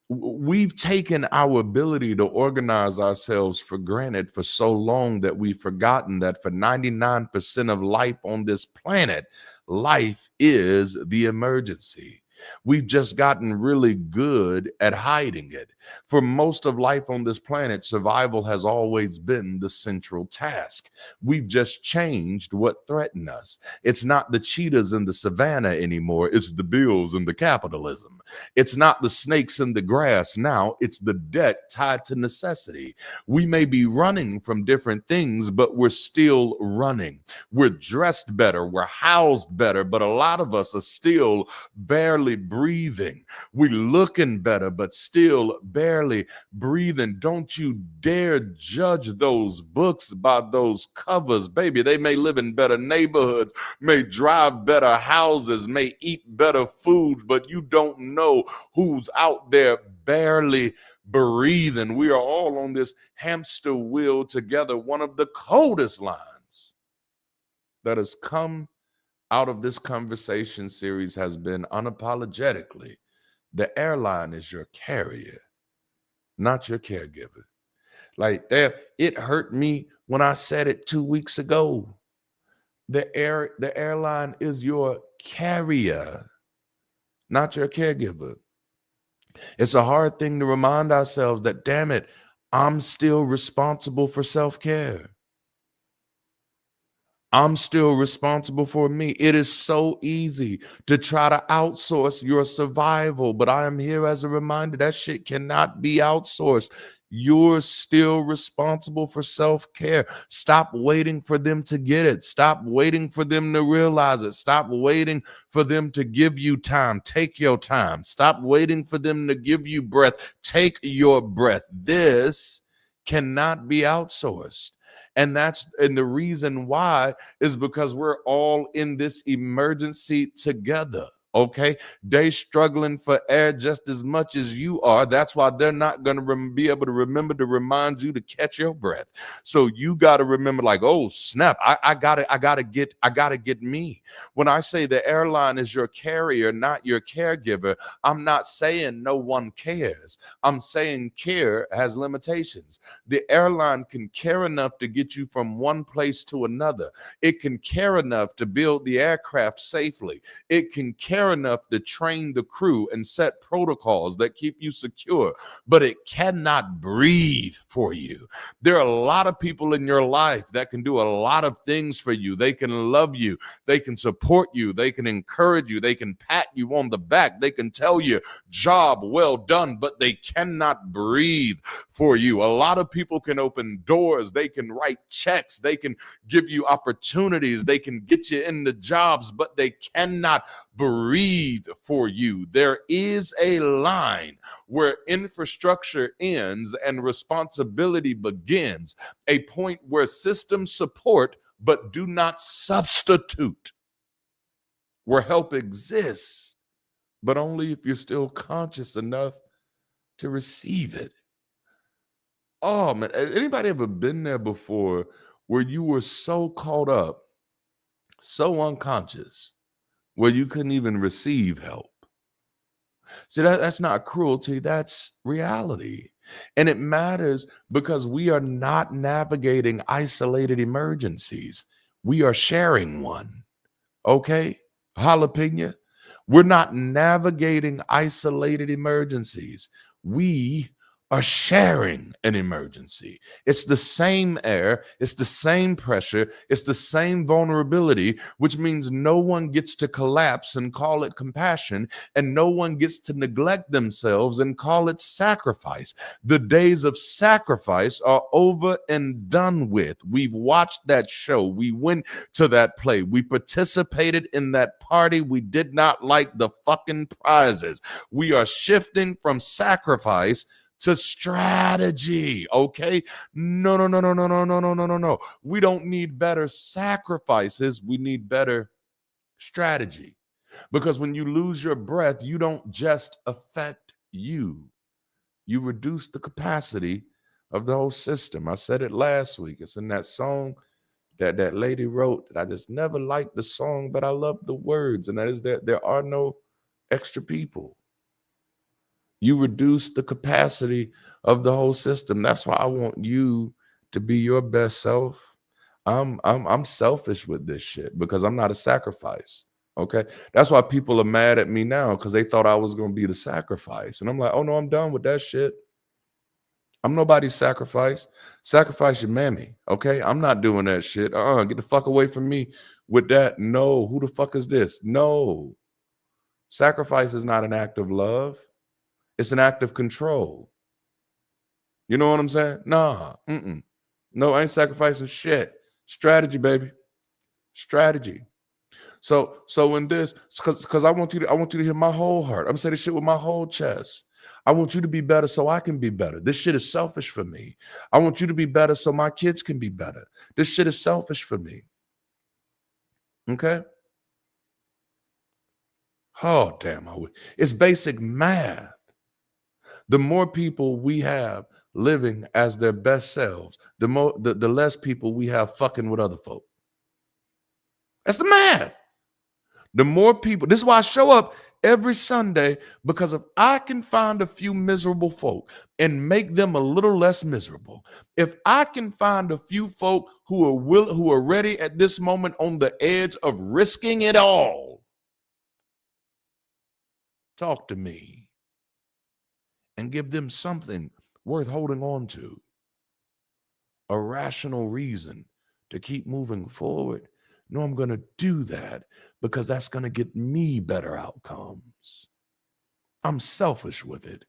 We've taken our ability to organize ourselves for granted for so long that we've forgotten that for 99% of life on this planet, life is the emergency. We've just gotten really good at hiding it. For most of life on this planet, survival has always been the central task. We've just changed what threatened us. It's not the cheetahs in the savannah anymore, it's the bills and the capitalism. It's not the snakes in the grass now, it's the debt tied to necessity. We may be running from different things, but we're still running. We're dressed better, we're housed better, but a lot of us are still barely breathing. We're looking better, but still barely breathing. Don't you dare judge those books by those covers, baby. They may live in better neighborhoods, may drive better houses, may eat better food, but you don't know who's out there barely breathing. We are all on this hamster wheel together. One of the coldest lines that has come out of this conversation series has been unapologetically: the airline is your carrier, not your caregiver. Like that, it hurt me when I said it 2 weeks ago. The airline is your carrier, not your caregiver. It's a hard thing to remind ourselves that, damn it, I'm still responsible for self-care. I'm still responsible for me. It is so easy to try to outsource your survival, but I am here as a reminder that shit cannot be outsourced. You're still responsible for self-care. Stop waiting for them to get it. Stop waiting for them to realize it. Stop waiting for them to give you time. Take your time. Stop waiting for them to give you breath. Take your breath. This cannot be outsourced. And the reason why is because we're all in this emergency together. Okay, they struggling for air just as much as you are. That's why they're not going to be able to remember to remind you to catch your breath. So you got to remember, like, oh snap, I gotta get me. When I say the airline is your carrier, not your caregiver, I'm not saying no one cares. I'm saying care has limitations. The airline can care enough to get you from one place to another. It can care enough to build the aircraft safely. It can care enough to train the crew and set protocols that keep you secure, but it cannot breathe for you. There are a lot of people in your life that can do a lot of things for you. They can love you, they can support you, they can encourage you, they can pat you on the back, they can tell you, job well done, but they cannot breathe for you. A lot of people can open doors, they can write checks, they can give you opportunities, they can get you into jobs, but they cannot breathe for you. There is a line where infrastructure ends and responsibility begins, a point where systems support but do not substitute, where help exists, but only if you're still conscious enough to receive it. Oh man, anybody ever been there before where you were so caught up, so unconscious, where you couldn't even receive help? See, that's not cruelty, that's reality. And it matters because we are not navigating isolated emergencies. We are sharing one. Okay? Jalapeno. We're not navigating isolated emergencies. We are sharing an emergency. It's the same air, it's the same pressure, it's the same vulnerability, which means no one gets to collapse and call it compassion, and no one gets to neglect themselves and call it sacrifice. The days of sacrifice are over and done with. We've watched that show. We went to that play. We participated in that party. We did not like the fucking prizes. We are shifting from sacrifice to strategy. Okay, no. We don't need better sacrifices, we need better strategy. Because when you lose your breath, you don't just affect you, you reduce the capacity of the whole system. I said it last week. It's in that song that lady wrote that I just never liked the song, but I love the words, and that is that there are no extra people. You reduce the capacity of the whole system. That's why I want you to be your best self. I'm selfish with this shit because I'm not a sacrifice. Okay. That's why people are mad at me now because they thought I was gonna be the sacrifice. And I'm like, oh no, I'm done with that shit. I'm nobody's sacrifice. Sacrifice your mammy. Okay. I'm not doing that shit. Get the fuck away from me with that. No, who the fuck is this? No. Sacrifice is not an act of love. It's an act of control. You know what I'm saying? Nah. No, I ain't sacrificing shit. Strategy, baby. Strategy. So in this, because I want you to hear my whole heart. I'm saying this shit with my whole chest. I want you to be better so I can be better. This shit is selfish for me. I want you to be better so my kids can be better. This shit is selfish for me. Okay? Oh, damn. It's basic math. The more people we have living as their best selves, the less people we have fucking with other folk. That's the math. The more people, this is why I show up every Sunday, because if I can find a few miserable folk and make them a little less miserable, if I can find a few folk who are ready at this moment on the edge of risking it all, talk to me and give them something worth holding on to, a rational reason to keep moving forward. No, I'm going to do that because that's going to get me better outcomes. I'm selfish with it.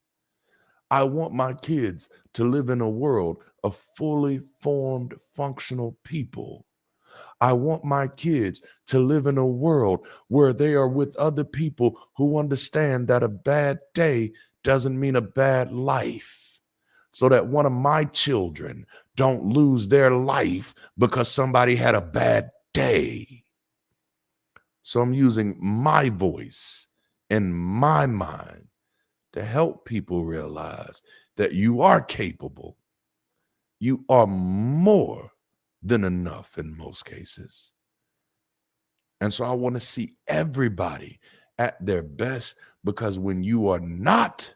I want my kids to live in a world of fully formed, functional people. I want my kids to live in a world where they are with other people who understand that a bad day doesn't mean a bad life. So that one of my children don't lose their life because somebody had a bad day. So I'm using my voice and my mind to help people realize that you are capable. You are more than enough in most cases. And so I want to see everybody at their best, because when you are not,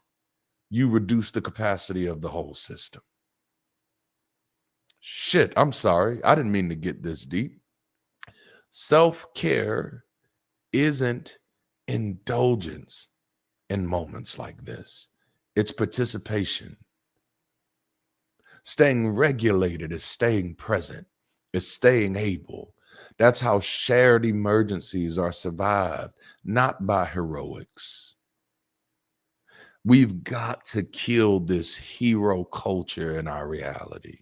you reduce the capacity of the whole system. Shit, I'm sorry. I didn't mean to get this deep. Self-care isn't indulgence in moments like this. It's participation. Staying regulated is staying present. It's staying able. That's how shared emergencies are survived, not by heroics. We've got to kill this hero culture in our reality.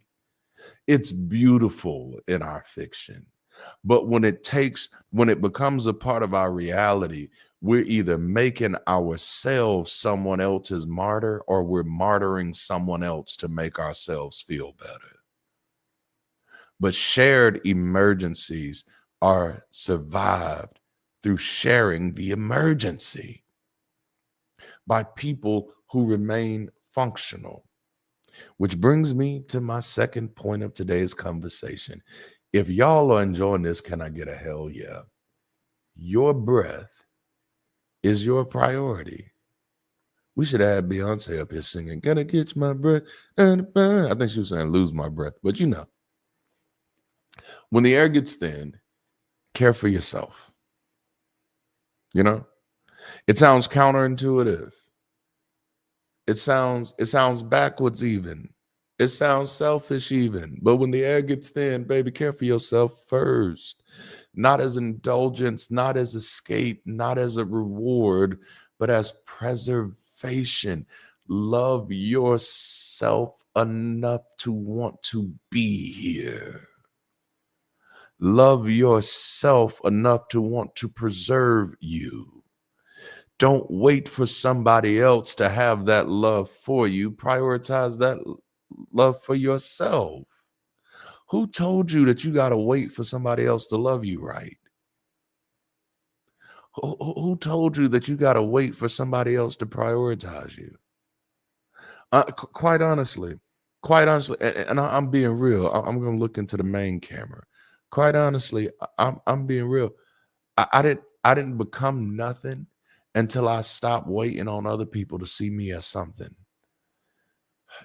It's beautiful in our fiction. But when it becomes a part of our reality, we're either making ourselves someone else's martyr, or we're martyring someone else to make ourselves feel better. But shared emergencies are survived through sharing the emergency by people who remain functional. Which brings me to my second point of today's conversation. If y'all are enjoying this, can I get a hell yeah? Your breath is your priority. We should have Beyonce up here singing, "Gotta catch my breath." I think she was saying "lose my breath," but you know. When the air gets thin, care for yourself. You know? It sounds counterintuitive. It sounds backwards even. It sounds selfish even. But when the air gets thin, baby, care for yourself first. Not as indulgence, not as escape, not as a reward, but as preservation. Love yourself enough to want to be here. Love yourself enough to want to preserve you. Don't wait for somebody else to have that love for you. Prioritize that love for yourself. Who told you that you got to wait for somebody else to love you right? Who told you that you got to wait for somebody else to prioritize you? Quite honestly, and I'm being real. I'm going to look into the main camera. Quite honestly, I'm being real. I didn't become nothing until I stop waiting on other people to see me as something.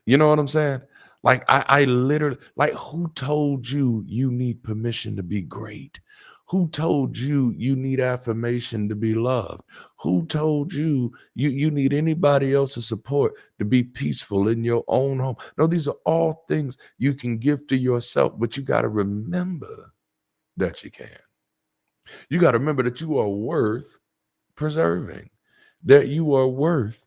You know what I'm saying? Like I literally, like, who told you you need permission to be great? Who told you you need affirmation to be loved? Who told you you need anybody else's support to be peaceful in your own home? No, these are all things you can give to yourself, but you got to remember that you can. You got to remember that you are worth preserving, that you are worth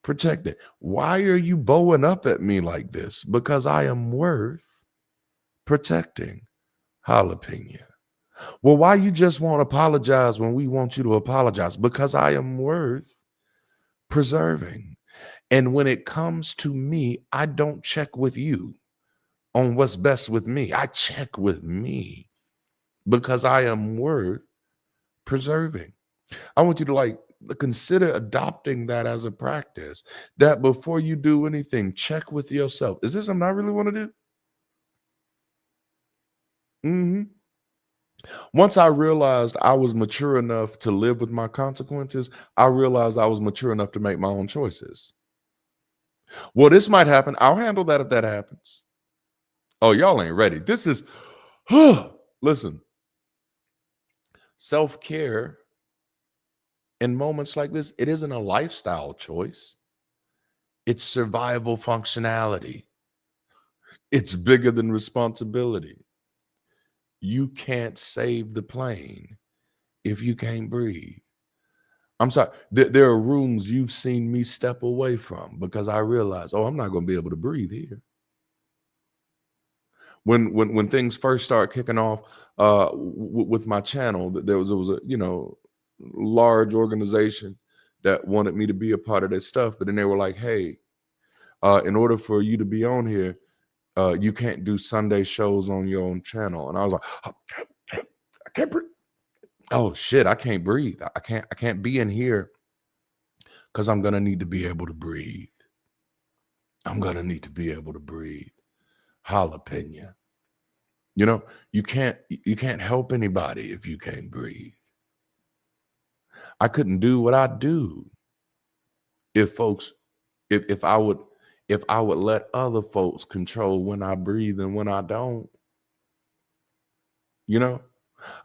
protecting. Why are you bowing up at me like this? Because I am worth protecting. Jalapeno. Well, why you just won't apologize when we want you to apologize? Because I am worth preserving. And when it comes to me, I don't check with you on what's best with me. I check with me because I am worth preserving. I want you to consider adopting that as a practice, that before you do anything, check with yourself. Is this something I really want to do? Once I realized I was mature enough to live with my consequences, I realized I was mature enough to make my own choices. Well, this might happen. I'll handle that if that happens. Oh, y'all ain't ready. This is, listen, self care in moments like this, it isn't a lifestyle choice, it's survival functionality. It's bigger than responsibility. You can't save the plane if you can't breathe. I'm sorry. There are rooms you've seen me step away from because I realized, oh, I'm not going to be able to breathe here. When things first start kicking off with my channel, there was a large organization that wanted me to be a part of their stuff, but then they were like, hey, in order for you to be on here, you can't do Sunday shows on your own channel. And I was like, I can't breathe. Oh shit, I can't breathe. I can't be in here because I'm gonna need to be able to breathe. I'm gonna need to be able to breathe. Jalapeno. You know, you can't help anybody if you can't breathe. I couldn't do what I do if folks, if I would let other folks control when I breathe and when I don't. You know,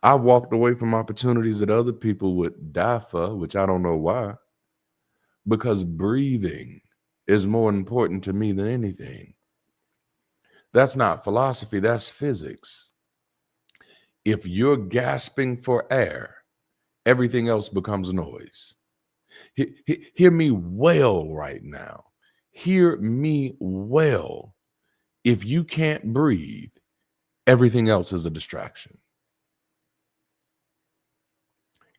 I've walked away from opportunities that other people would die for, which I don't know why, because breathing is more important to me than anything. That's not philosophy, that's physics. If you're gasping for air, everything else becomes noise. Hear me well right now. Hear me well. If you can't breathe, everything else is a distraction.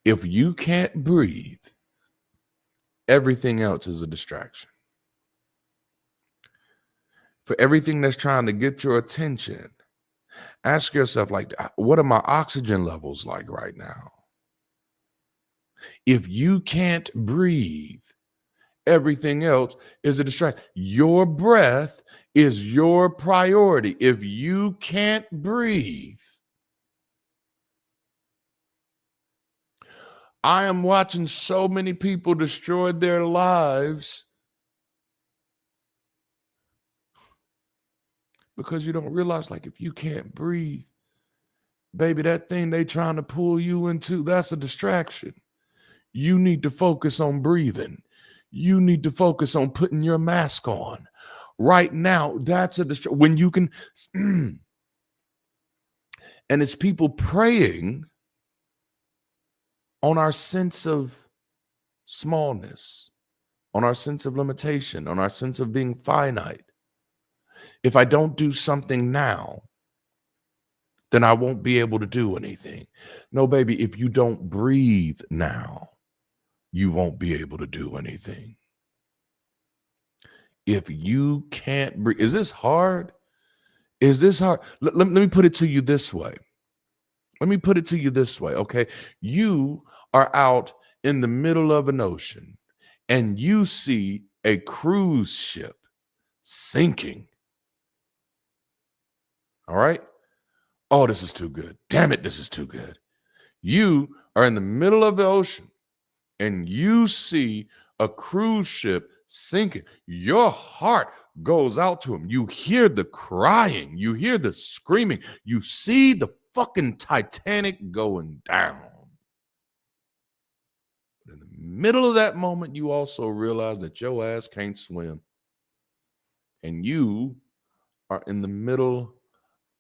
If you can't breathe, everything else is a distraction. For everything that's trying to get your attention, ask yourself, like, what are my oxygen levels like right now? If you can't breathe, everything else is a distraction. Your breath is your priority. If you can't breathe, I am watching so many people destroy their lives because you don't realize, like, if you can't breathe, baby, that thing they trying to pull you into, that's a distraction. You need to focus on breathing. You need to focus on putting your mask on. Right now, that's a distraction. When you can, and it's people preying on our sense of smallness, on our sense of limitation, on our sense of being finite. If I don't do something now, then I won't be able to do anything. No, baby, if you don't breathe now, you won't be able to do anything. If you can't breathe, is this hard? Is this hard? Let me put it to you this way. Let me put it to you this way, okay? You are out in the middle of an ocean and you see a cruise ship sinking. All right? Oh, this is too good. Damn it, this is too good. You are in the middle of the ocean and you see a cruise ship sinking, your heart goes out to him. You hear the crying, you hear the screaming, you see the fucking Titanic going down. But in the middle of that moment, you also realize that your ass can't swim, and you are in the middle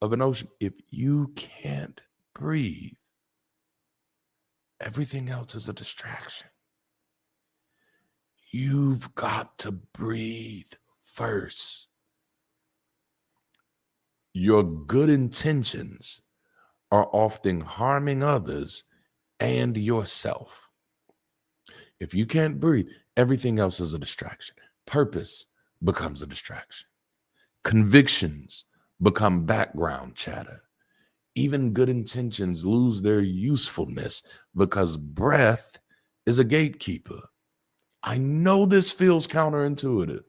of an ocean. If you can't breathe, everything else is a distraction. You've got to breathe first. Your good intentions are often harming others and yourself. If you can't breathe, everything else is a distraction. Purpose becomes a distraction. Convictions become background chatter. Even good intentions lose their usefulness because breath is a gatekeeper. I know this feels counterintuitive.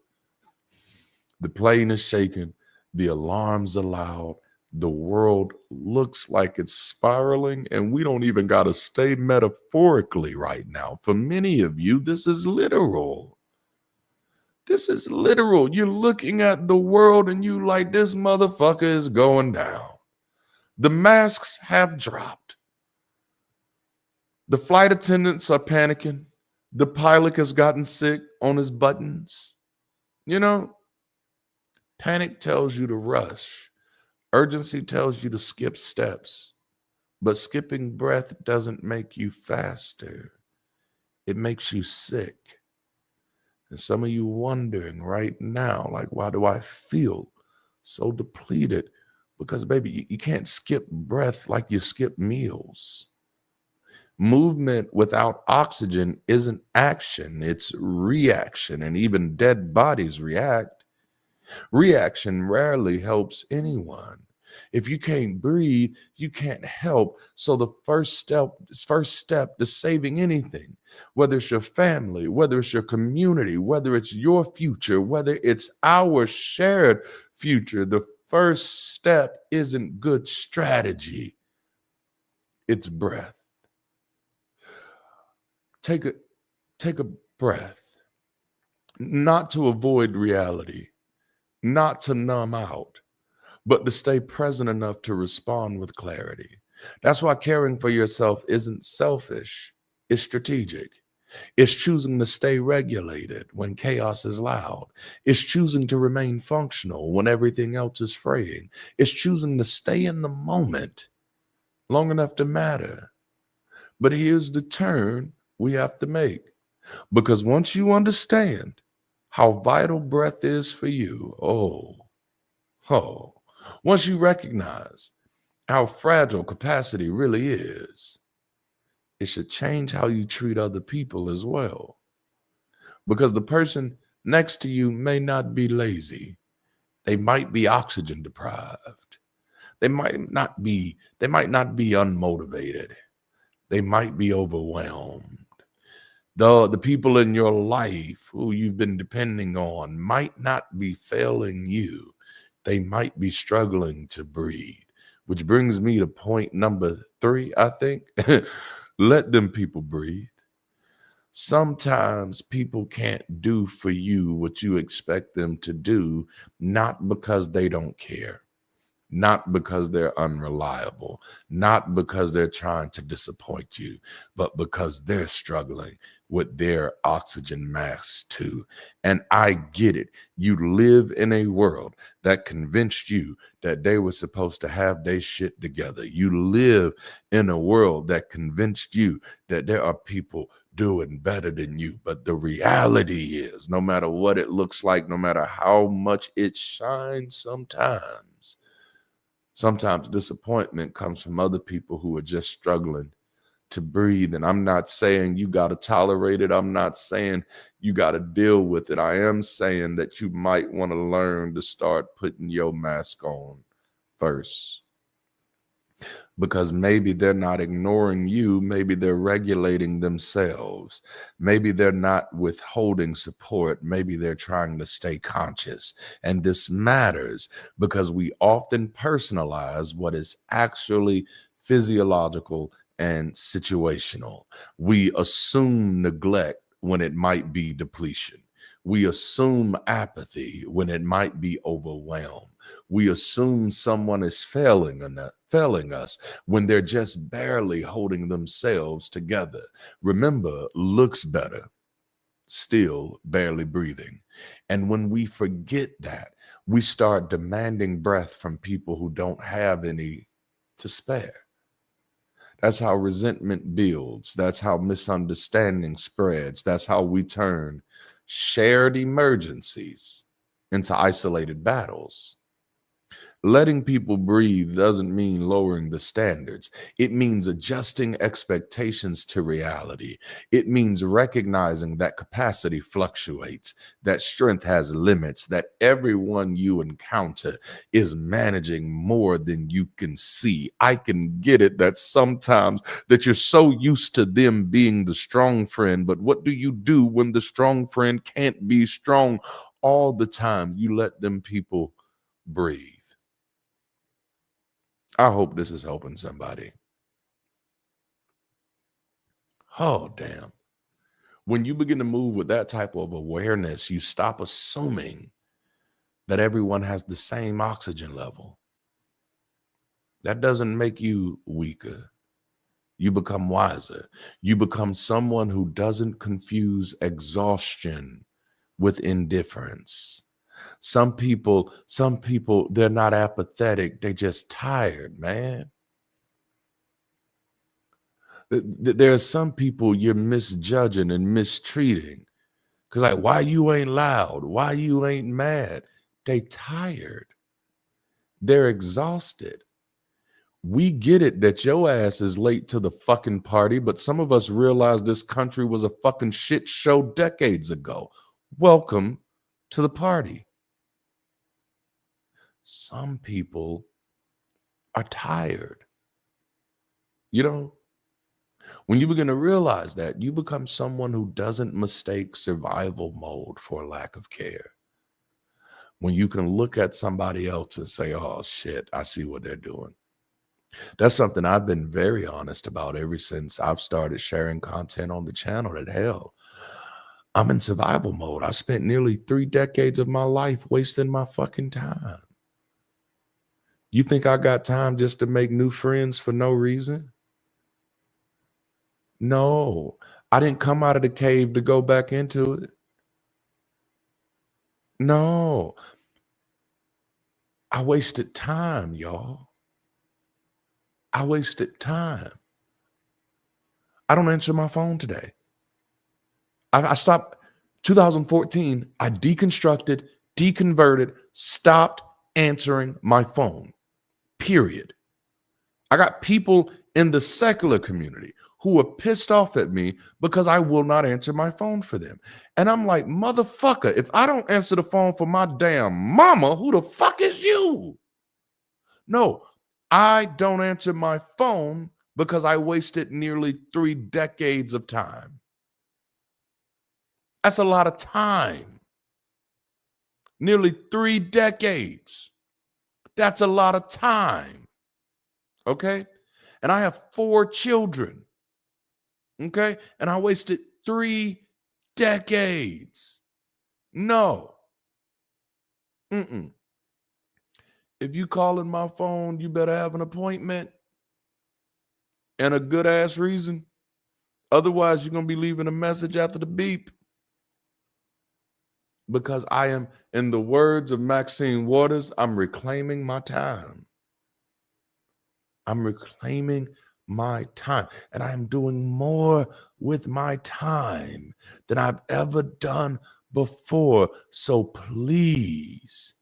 The plane is shaking, the alarms are loud, the world looks like it's spiraling, and we don't even got to stay metaphorically right now. For many of you, this is literal. This is literal. You're looking at the world and you like, this motherfucker is going down. The masks have dropped. The flight attendants are panicking. The pilot has gotten sick on his buttons. You know, panic tells you to rush. Urgency tells you to skip steps. But skipping breath doesn't make you faster. It makes you sick. And some of you wondering right now, like, why do I feel so depleted? Because, baby, you can't skip breath like you skip meals. Movement without oxygen isn't action, it's reaction, and even dead bodies react. Reaction rarely helps anyone. If you can't breathe, you can't help. So the first step to saving anything, whether it's your family, whether it's your community, whether it's your future, whether it's our shared future, the first step isn't good strategy. It's breath. Take a breath, not to avoid reality, not to numb out, but to stay present enough to respond with clarity. That's why caring for yourself isn't selfish, it's strategic. It's choosing to stay regulated when chaos is loud. It's choosing to remain functional when everything else is fraying. It's choosing to stay in the moment long enough to matter. But here's the turn we have to make. Because once you understand how vital breath is for you, once you recognize how fragile capacity really is, it should change how you treat other people as well. Because the person next to you may not be lazy. They might be oxygen deprived. They might not be unmotivated. They might be overwhelmed. The people in your life who you've been depending on might not be failing you. They might be struggling to breathe, which brings me to point number 3, I think. Let them people breathe. Sometimes people can't do for you what you expect them to do, not because they don't care, not because they're unreliable, not because they're trying to disappoint you, but because they're struggling with their oxygen masks too. And I get it. You live in a world that convinced you that they were supposed to have their shit together. You live in a world that convinced you that there are people doing better than you. But the reality is, no matter what it looks like, no matter how much it shines, sometimes disappointment comes from other people who are just struggling to breathe. And I'm not saying you got to tolerate it. I'm not saying you got to deal with it. I am saying that you might want to learn to start putting your mask on first. Because maybe they're not ignoring you. Maybe they're regulating themselves. Maybe they're not withholding support. Maybe they're trying to stay conscious. And this matters because we often personalize what is actually physiological and situational. We assume neglect when it might be depletion. We assume apathy when it might be overwhelm. We assume someone is failing us when they're just barely holding themselves together. Remember, looks better, still barely breathing. And when we forget that, we start demanding breath from people who don't have any to spare. That's how resentment builds. That's how misunderstanding spreads. That's how we turn shared emergencies into isolated battles. Letting people breathe doesn't mean lowering the standards. It means adjusting expectations to reality. It means recognizing that capacity fluctuates, that strength has limits, that everyone you encounter is managing more than you can see. I can get it that sometimes that you're so used to them being the strong friend, but what do you do when the strong friend can't be strong all the time? You let them people breathe. I hope this is helping somebody. Oh, damn. When you begin to move with that type of awareness, you stop assuming that everyone has the same oxygen level. That doesn't make you weaker. You become wiser. You become someone who doesn't confuse exhaustion with indifference. Some people, they're not apathetic. They're just tired, man. There are some people you're misjudging and mistreating. Cause like, why you ain't loud? Why you ain't mad? They tired. They're exhausted. We get it that your ass is late to the fucking party, but some of us realize this country was a fucking shit show decades ago. Welcome to the party. Some people are tired. You know, when you begin to realize that, you become someone who doesn't mistake survival mode for lack of care. When you can look at somebody else and say, oh shit, I see what they're doing. That's something I've been very honest about ever since I've started sharing content on the channel. That hell, I'm in survival mode. I spent nearly 3 decades of my life wasting my fucking time. You think I got time just to make new friends for no reason? No, I didn't come out of the cave to go back into it. No, I wasted time, y'all. I wasted time. I don't answer my phone today. I stopped 2014. I deconstructed, deconverted, stopped answering my phone, period. I got people in the secular community who are pissed off at me because I will not answer my phone for them. And I'm like, motherfucker, if I don't answer the phone for my damn mama, who the fuck is you? No, I don't answer my phone because I wasted nearly 3 decades of time. That's a lot of time. Nearly 3 decades. That's a lot of time. Okay? And I have 4 children. Okay? And I wasted 3 decades. No. Mm-mm. If you calling my phone, you better have an appointment and a good ass reason. Otherwise, you're going to be leaving a message after the beep. Because I am, in the words of Maxine Waters, I'm reclaiming my time. I'm reclaiming my time. And I'm doing more with my time than I've ever done before. So please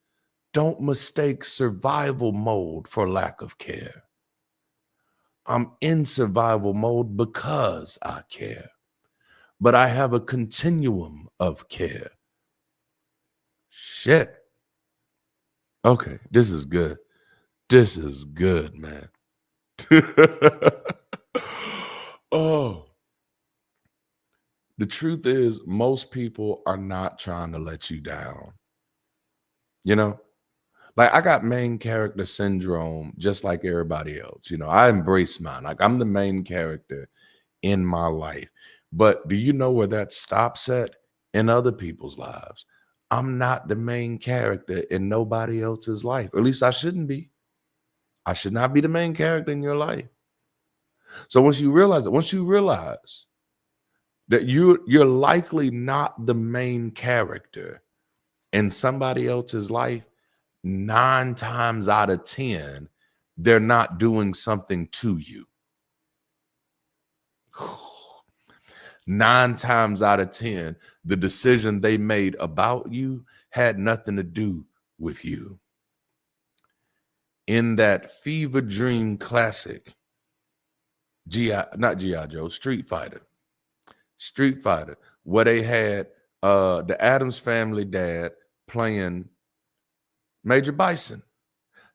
don't mistake survival mode for lack of care. I'm in survival mode because I care. But I have a continuum of care. Shit. Okay, this is good. This is good, man. Oh, the truth is, most people are not trying to let you down. You know, Like I got main character syndrome just like everybody else. I embrace mine. Like I'm the main character in my life. But do you know where that stops at? In other people's lives. I'm not the main character in nobody else's life. Or at least I shouldn't be. I should not be the main character in your life. So once you realize that you're likely not the main character in somebody else's life, 9 times out of 10, they're not doing something to you. 9 times out of 10, the decision they made about you had nothing to do with you. In that fever dream classic, not G.I. Joe, Street Fighter, where they had the Addams Family dad playing Major Bison.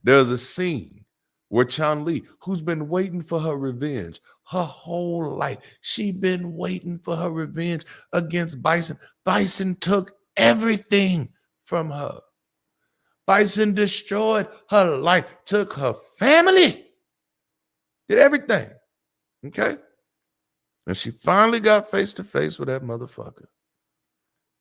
There's a scene where Chun-Li, who's been waiting for her revenge her whole life, she been waiting for her revenge against Bison. Bison took everything from her. Bison destroyed her life, took her family, did everything. Okay? And she finally got face to face with that motherfucker.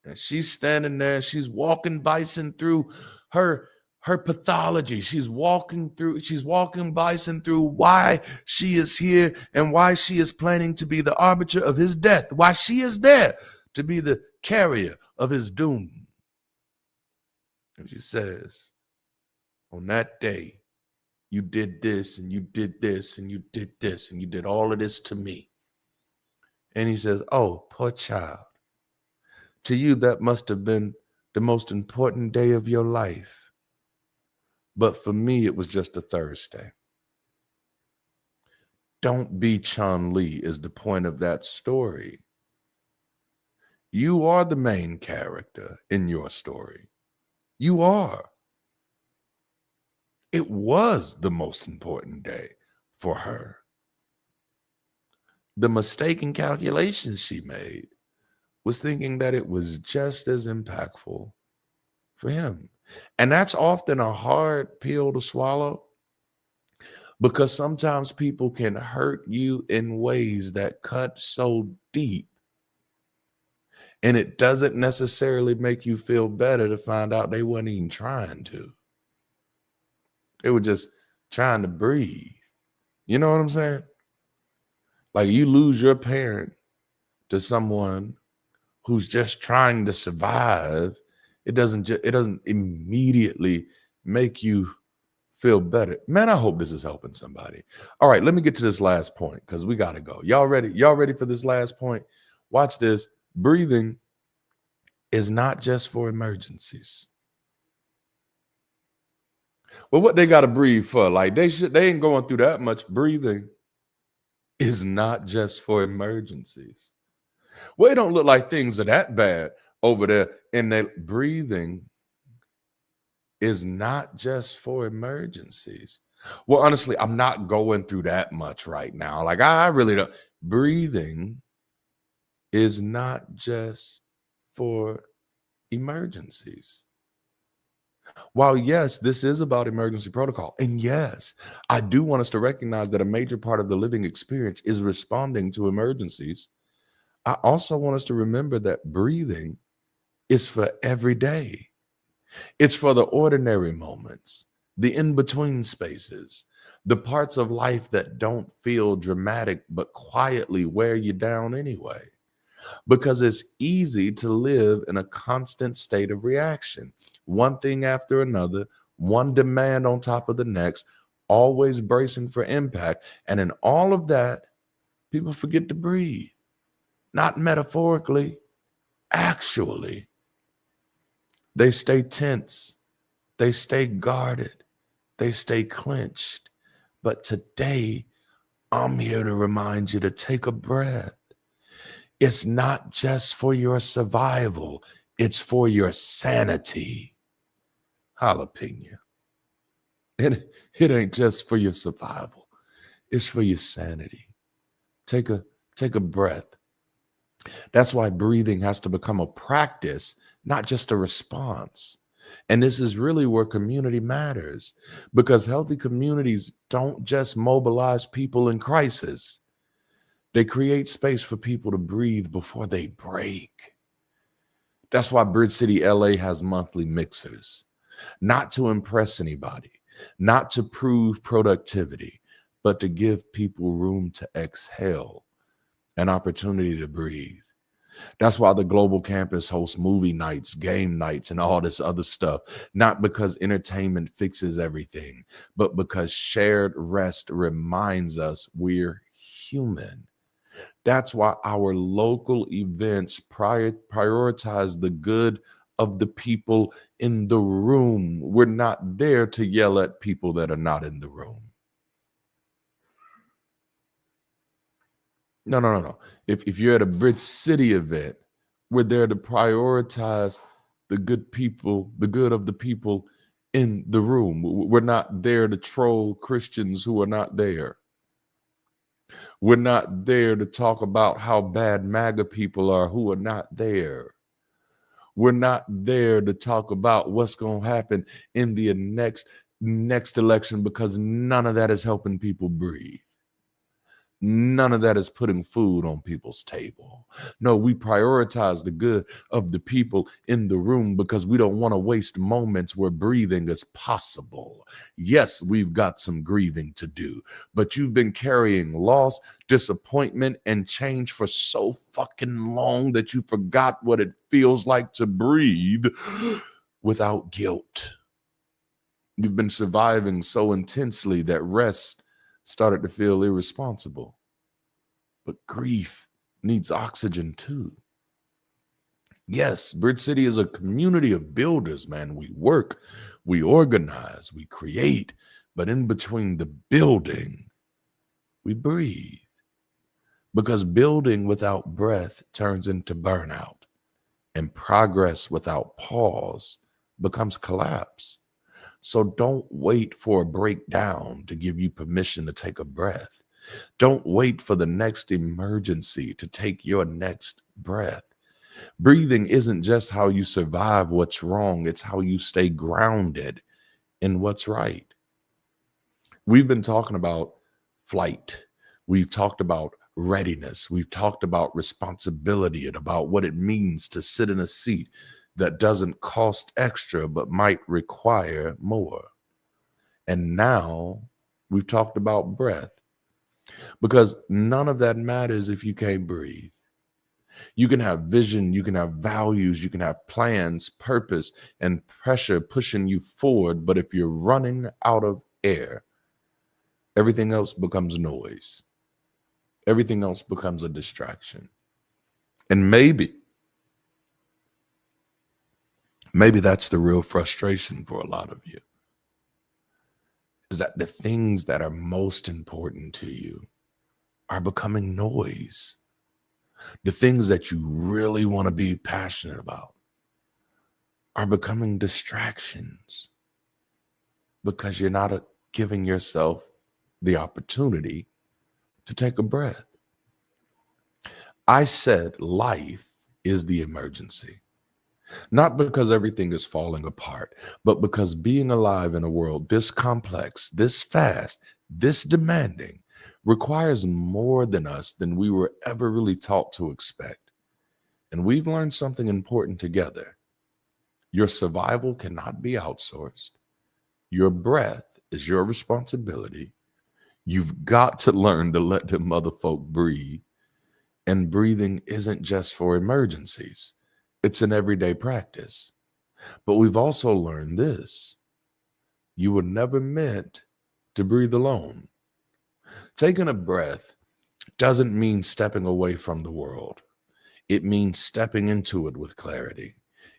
And she's standing there and she's walking Bison through her pathology. She's walking Bison through why she is here and why she is planning to be the arbiter of his death, why she is there to be the carrier of his doom. And she says, on that day, you did this and you did this and you did this and you did all of this to me. And he says, oh, poor child. To you, that must have been the most important day of your life. But for me, it was just a Thursday. Don't be Chun-Li is the point of that story. You are the main character in your story. You are. It was the most important day for her. The mistaken calculations she made was thinking that it was just as impactful for him. And that's often a hard pill to swallow because sometimes people can hurt you in ways that cut so deep. And it doesn't necessarily make you feel better to find out they weren't even trying to. They were just trying to breathe. You know what I'm saying? Like you lose your parent to someone who's just trying to survive, it doesn't immediately make you feel better. Man, I hope this is helping somebody. All right, let me get to this last point because we got to go. Y'all ready? Y'all ready for this last point? Watch this. Breathing is not just for emergencies. Well, what they got to breathe for? Like they ain't going through that much. Breathing is not just for emergencies. Well, it don't look like things are that bad over there. And that breathing is not just for emergencies. Well, honestly, I'm not going through that much right now. Like I really don't. Breathing is not just for emergencies. While yes, this is about emergency protocol. And yes, I do want us to recognize that a major part of the living experience is responding to emergencies. I also want us to remember that breathing is for every day. It's for the ordinary moments, the in-between spaces, the parts of life that don't feel dramatic but quietly wear you down anyway. Because it's easy to live in a constant state of reaction, one thing after another, one demand on top of the next, always bracing for impact. And in all of that, people forget to breathe. Not metaphorically, actually. They stay tense. They stay guarded. They stay clenched. But today, I'm here to remind you to take a breath. It's not just for your survival. It's for your sanity. Jalapeno. It ain't just for your survival. It's for your sanity. Take a breath. That's why breathing has to become a practice, not just a response. And this is really where community matters, because healthy communities don't just mobilize people in crisis. They create space for people to breathe before they break. That's why Bridge City LA has monthly mixers, not to impress anybody, not to prove productivity, but to give people room to exhale, an opportunity to breathe. That's why the global campus hosts movie nights, game nights, and all this other stuff. Not because entertainment fixes everything, but because shared rest reminds us we're human. That's why our local events prioritize the good of the people in the room. We're not there to yell at people that are not in the room. No, no, no, no. If you're at a Bridge City event, we're there to prioritize the good people, the good of the people in the room. We're not there to troll Christians who are not there. We're not there to talk about how bad MAGA people are who are not there. We're not there to talk about what's going to happen in the next election, because none of that is helping people breathe. None of that is putting food on people's table. No, we prioritize the good of the people in the room because we don't want to waste moments where breathing is possible. Yes, we've got some grieving to do, but you've been carrying loss, disappointment, and change for so fucking long that you forgot what it feels like to breathe without guilt. You've been surviving so intensely that rest started to feel irresponsible. But grief needs oxygen too. Yes, Bridge City is a community of builders, man. We work, we organize, we create, but in between the building, we breathe. Because building without breath turns into burnout, and progress without pause becomes collapse. So don't wait for a breakdown to give you permission to take a breath. Don't wait for the next emergency to take your next breath. Breathing isn't just how you survive what's wrong, it's how you stay grounded in what's right. We've been talking about flight. We've talked about readiness. We've talked about responsibility and about what it means to sit in a seat that doesn't cost extra but might require more. And now we've talked about breath, because none of that matters if you can't breathe. You can have vision, you can have values, you can have plans, purpose, and pressure pushing you forward. But if you're running out of air, everything else becomes noise. Everything else becomes a distraction. And maybe that's the real frustration for a lot of you, is that the things that are most important to you are becoming noise. The things that you really want to be passionate about are becoming distractions, because you're not giving yourself the opportunity to take a breath. I said life is the emergency, not because everything is falling apart, but because being alive in a world this complex, this fast, this demanding requires more than we were ever really taught to expect. And we've learned something important together. Your survival cannot be outsourced. Your breath is your responsibility. You've got to learn to let them other folk breathe. And breathing isn't just for emergencies, it's an everyday practice. But we've also learned this: you were never meant to breathe alone. Taking a breath doesn't mean stepping away from the world. It means stepping into it with clarity.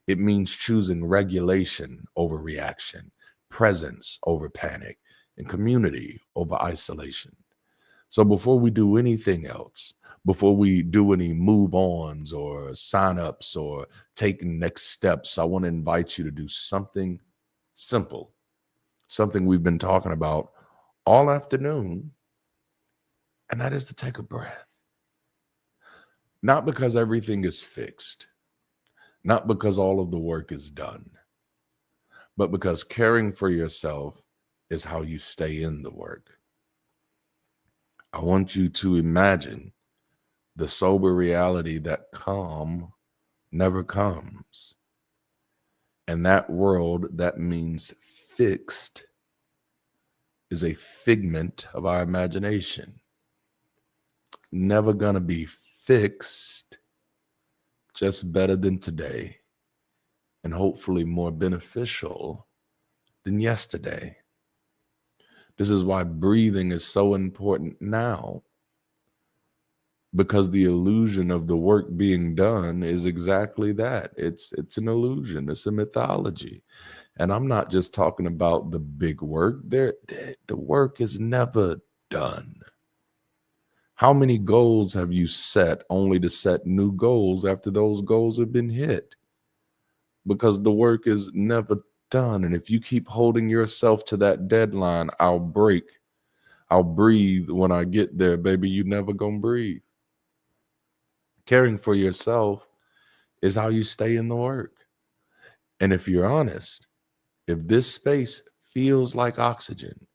It means choosing regulation over reaction, presence over panic, and community over isolation. So before we do anything else, before we do any move ons or sign ups or take next steps, I want to invite you to do something simple, something we've been talking about all afternoon, and that is to take a breath. Not because everything is fixed, not because all of the work is done, but because caring for yourself is how you stay in the work. I want you to imagine the sober reality that calm never comes. And that world that means fixed is a figment of our imagination. Never gonna be fixed, just better than today, and hopefully more beneficial than yesterday. This is why breathing is so important now, because the illusion of the work being done is exactly that. It's an illusion. It's a mythology. And I'm not just talking about the big work. The work is never done. How many goals have you set only to set new goals after those goals have been hit? Because the work is never done. And if you keep holding yourself to that deadline, I'll break. I'll breathe when I get there, baby. You never gonna breathe. Caring for yourself is how you stay in the work. And if you're honest, if this space feels like oxygen,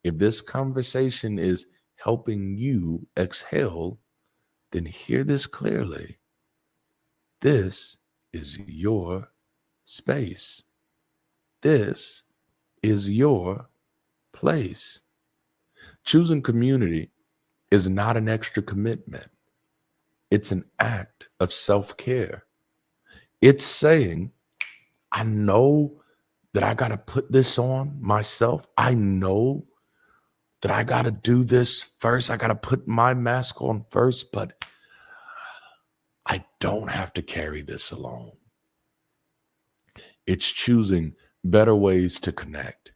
if this conversation is helping you exhale, then hear this clearly. This is your space. This is your place. Choosing community is not an extra commitment. It's an act of self-care. It's saying, I know that I got to put this on myself. I know that I got to do this first. I got to put my mask on first, but I don't have to carry this alone. It's choosing better ways to connect,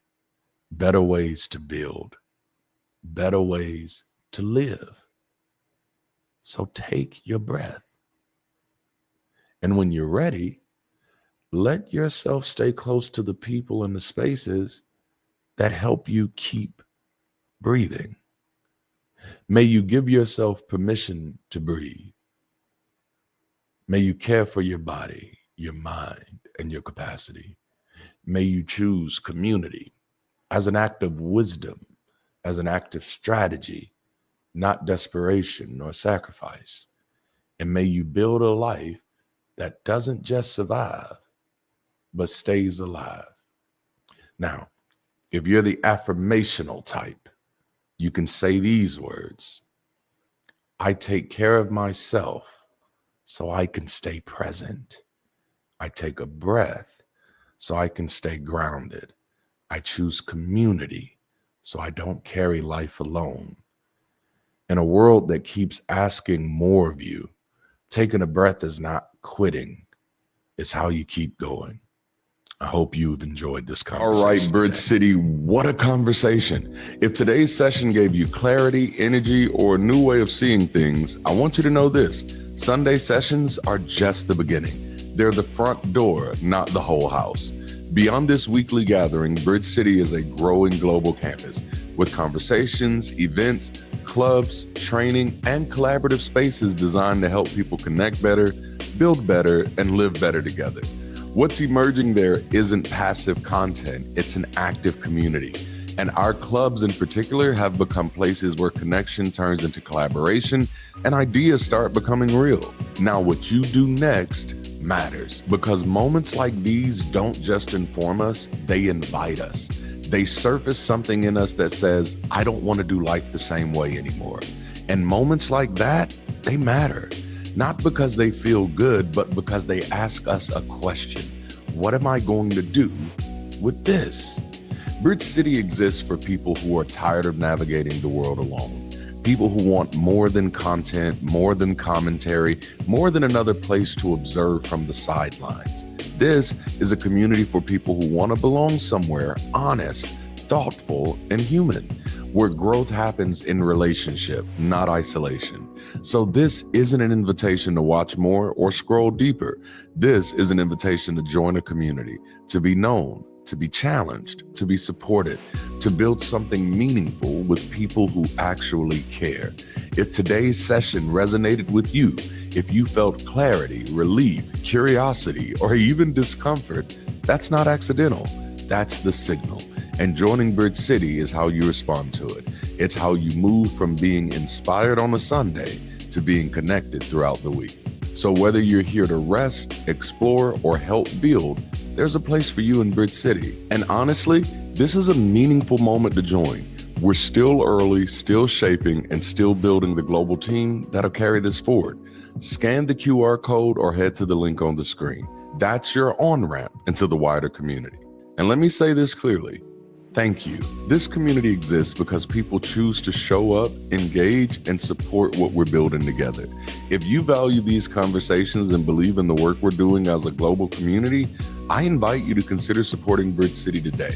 better ways to build, better ways to live. So take your breath. And when you're ready, let yourself stay close to the people and the spaces that help you keep breathing. May you give yourself permission to breathe. May you care for your body, your mind, and your capacity. May you choose community as an act of wisdom, as an act of strategy, not desperation nor sacrifice. And may you build a life that doesn't just survive, but stays alive. Now, if you're the affirmational type, you can say these words: I take care of myself so I can stay present. I take a breath so I can stay grounded. I choose community so I don't carry life alone. In a world that keeps asking more of you, taking a breath is not quitting. It's how you keep going. I hope you've enjoyed this conversation. All right, Bridge City, what a conversation. If today's session gave you clarity, energy, or a new way of seeing things, I want you to know this: Sunday sessions are just the beginning. They're the front door, not the whole house. Beyond this weekly gathering, Bridge City is a growing global campus with conversations, events, clubs, training, and collaborative spaces designed to help people connect better, build better, and live better together. What's emerging there isn't passive content, it's an active community. And our clubs in particular have become places where connection turns into collaboration and ideas start becoming real. Now, what you do next matters, because moments like these don't just inform us, they invite us. They surface something in us that says, I don't want to do life the same way anymore. And moments like that, they matter. Not because they feel good, but because they ask us a question. What am I going to do with this? Bridge City exists for people who are tired of navigating the world alone. People who want more than content, more than commentary, more than another place to observe from the sidelines. This is a community for people who want to belong somewhere honest, thoughtful, and human, where growth happens in relationship, not isolation. So this isn't an invitation to watch more or scroll deeper. This is an invitation to join a community, to be known, to be challenged, to be supported, to build something meaningful with people who actually care. If today's session resonated with you, if you felt clarity, relief, curiosity, or even discomfort, that's not accidental. That's the signal. And joining Bridge City is how you respond to it. It's how you move from being inspired on a Sunday to being connected throughout the week. So whether you're here to rest, explore, or help build, there's a place for you in Bridge City. And honestly, this is a meaningful moment to join. We're still early, still shaping, and still building the global team that'll carry this forward. Scan the QR code or head to the link on the screen. That's your on-ramp into the wider community. And let me say this clearly. Thank you. This community exists because people choose to show up, engage, and support what we're building together. If you value these conversations and believe in the work we're doing as a global community, I invite you to consider supporting Bridge City today.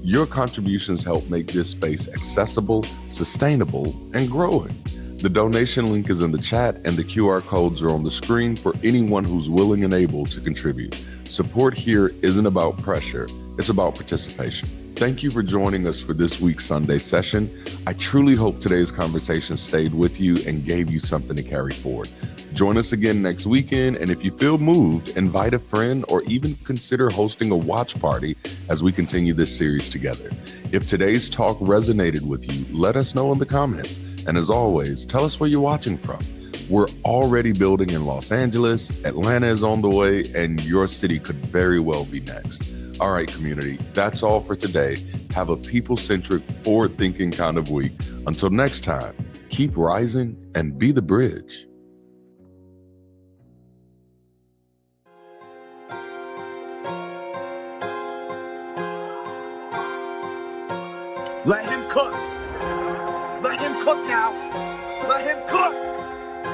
Your contributions help make this space accessible, sustainable, and growing. The donation link is in the chat and the QR codes are on the screen for anyone who's willing and able to contribute. Support here isn't about pressure, it's about participation. Thank you for joining us for this week's Sunday session. I truly hope today's conversation stayed with you and gave you something to carry forward. Join us again next weekend, and if you feel moved, invite a friend or even consider hosting a watch party as we continue this series together. If today's talk resonated with you, let us know in the comments. And as always, tell us where you're watching from. We're already building in Los Angeles, Atlanta is on the way, and your city could very well be next. All right, community, that's all for today. Have a people-centric, forward-thinking kind of week. Until next time, keep rising and be the bridge. Let him cook. Let him cook now. Let him cook.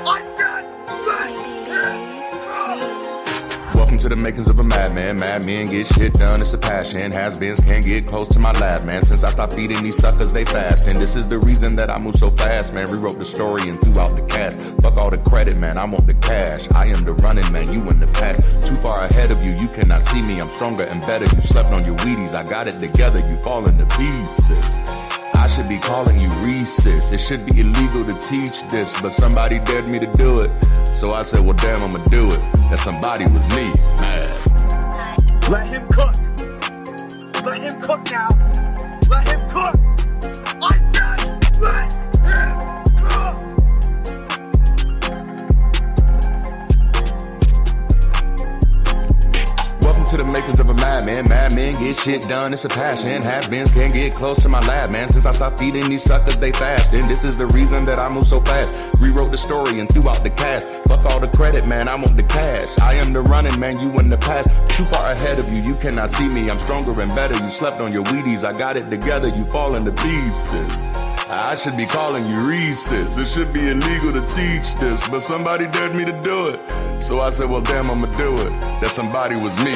I said let him cook. Welcome to the makings of a madman. Mad men get shit done, it's a passion. Has-beens can't get close to my lab, man. Since I stopped feeding these suckers, they fast. And this is the reason that I move so fast, man. Rewrote the story and threw out the cast. Fuck all the credit, man, I want the cash. I am the running man, you in the past. Too far ahead of you, you cannot see me. I'm stronger and better, you slept on your Wheaties. I got it together, you fall into pieces. I should be calling you Reese's. It should be illegal to teach this, but somebody dared me to do it. So I said, well, damn, I'ma do it. That somebody was me, man. Let him cook. Let him cook now. Let him cook. I said let him cook. Welcome to the makings of a madman. Mad men get shit done, it's a passion. Has-beens can't get close to my lab, man. Since I stopped feeding these suckers, they fast. And this is the reason that I move so fast. Rewrote the story and threw out the cast. Fuck all the credit, man, I want the cash. I am the running man, you in the past. Too far ahead of you, you cannot see me. I'm stronger and better, you slept on your Wheaties. I got it together, you fall into pieces. I should be calling you Reese's. It should be illegal to teach this, but somebody dared me to do it. So I said, well, damn, I'ma do it. That somebody was me.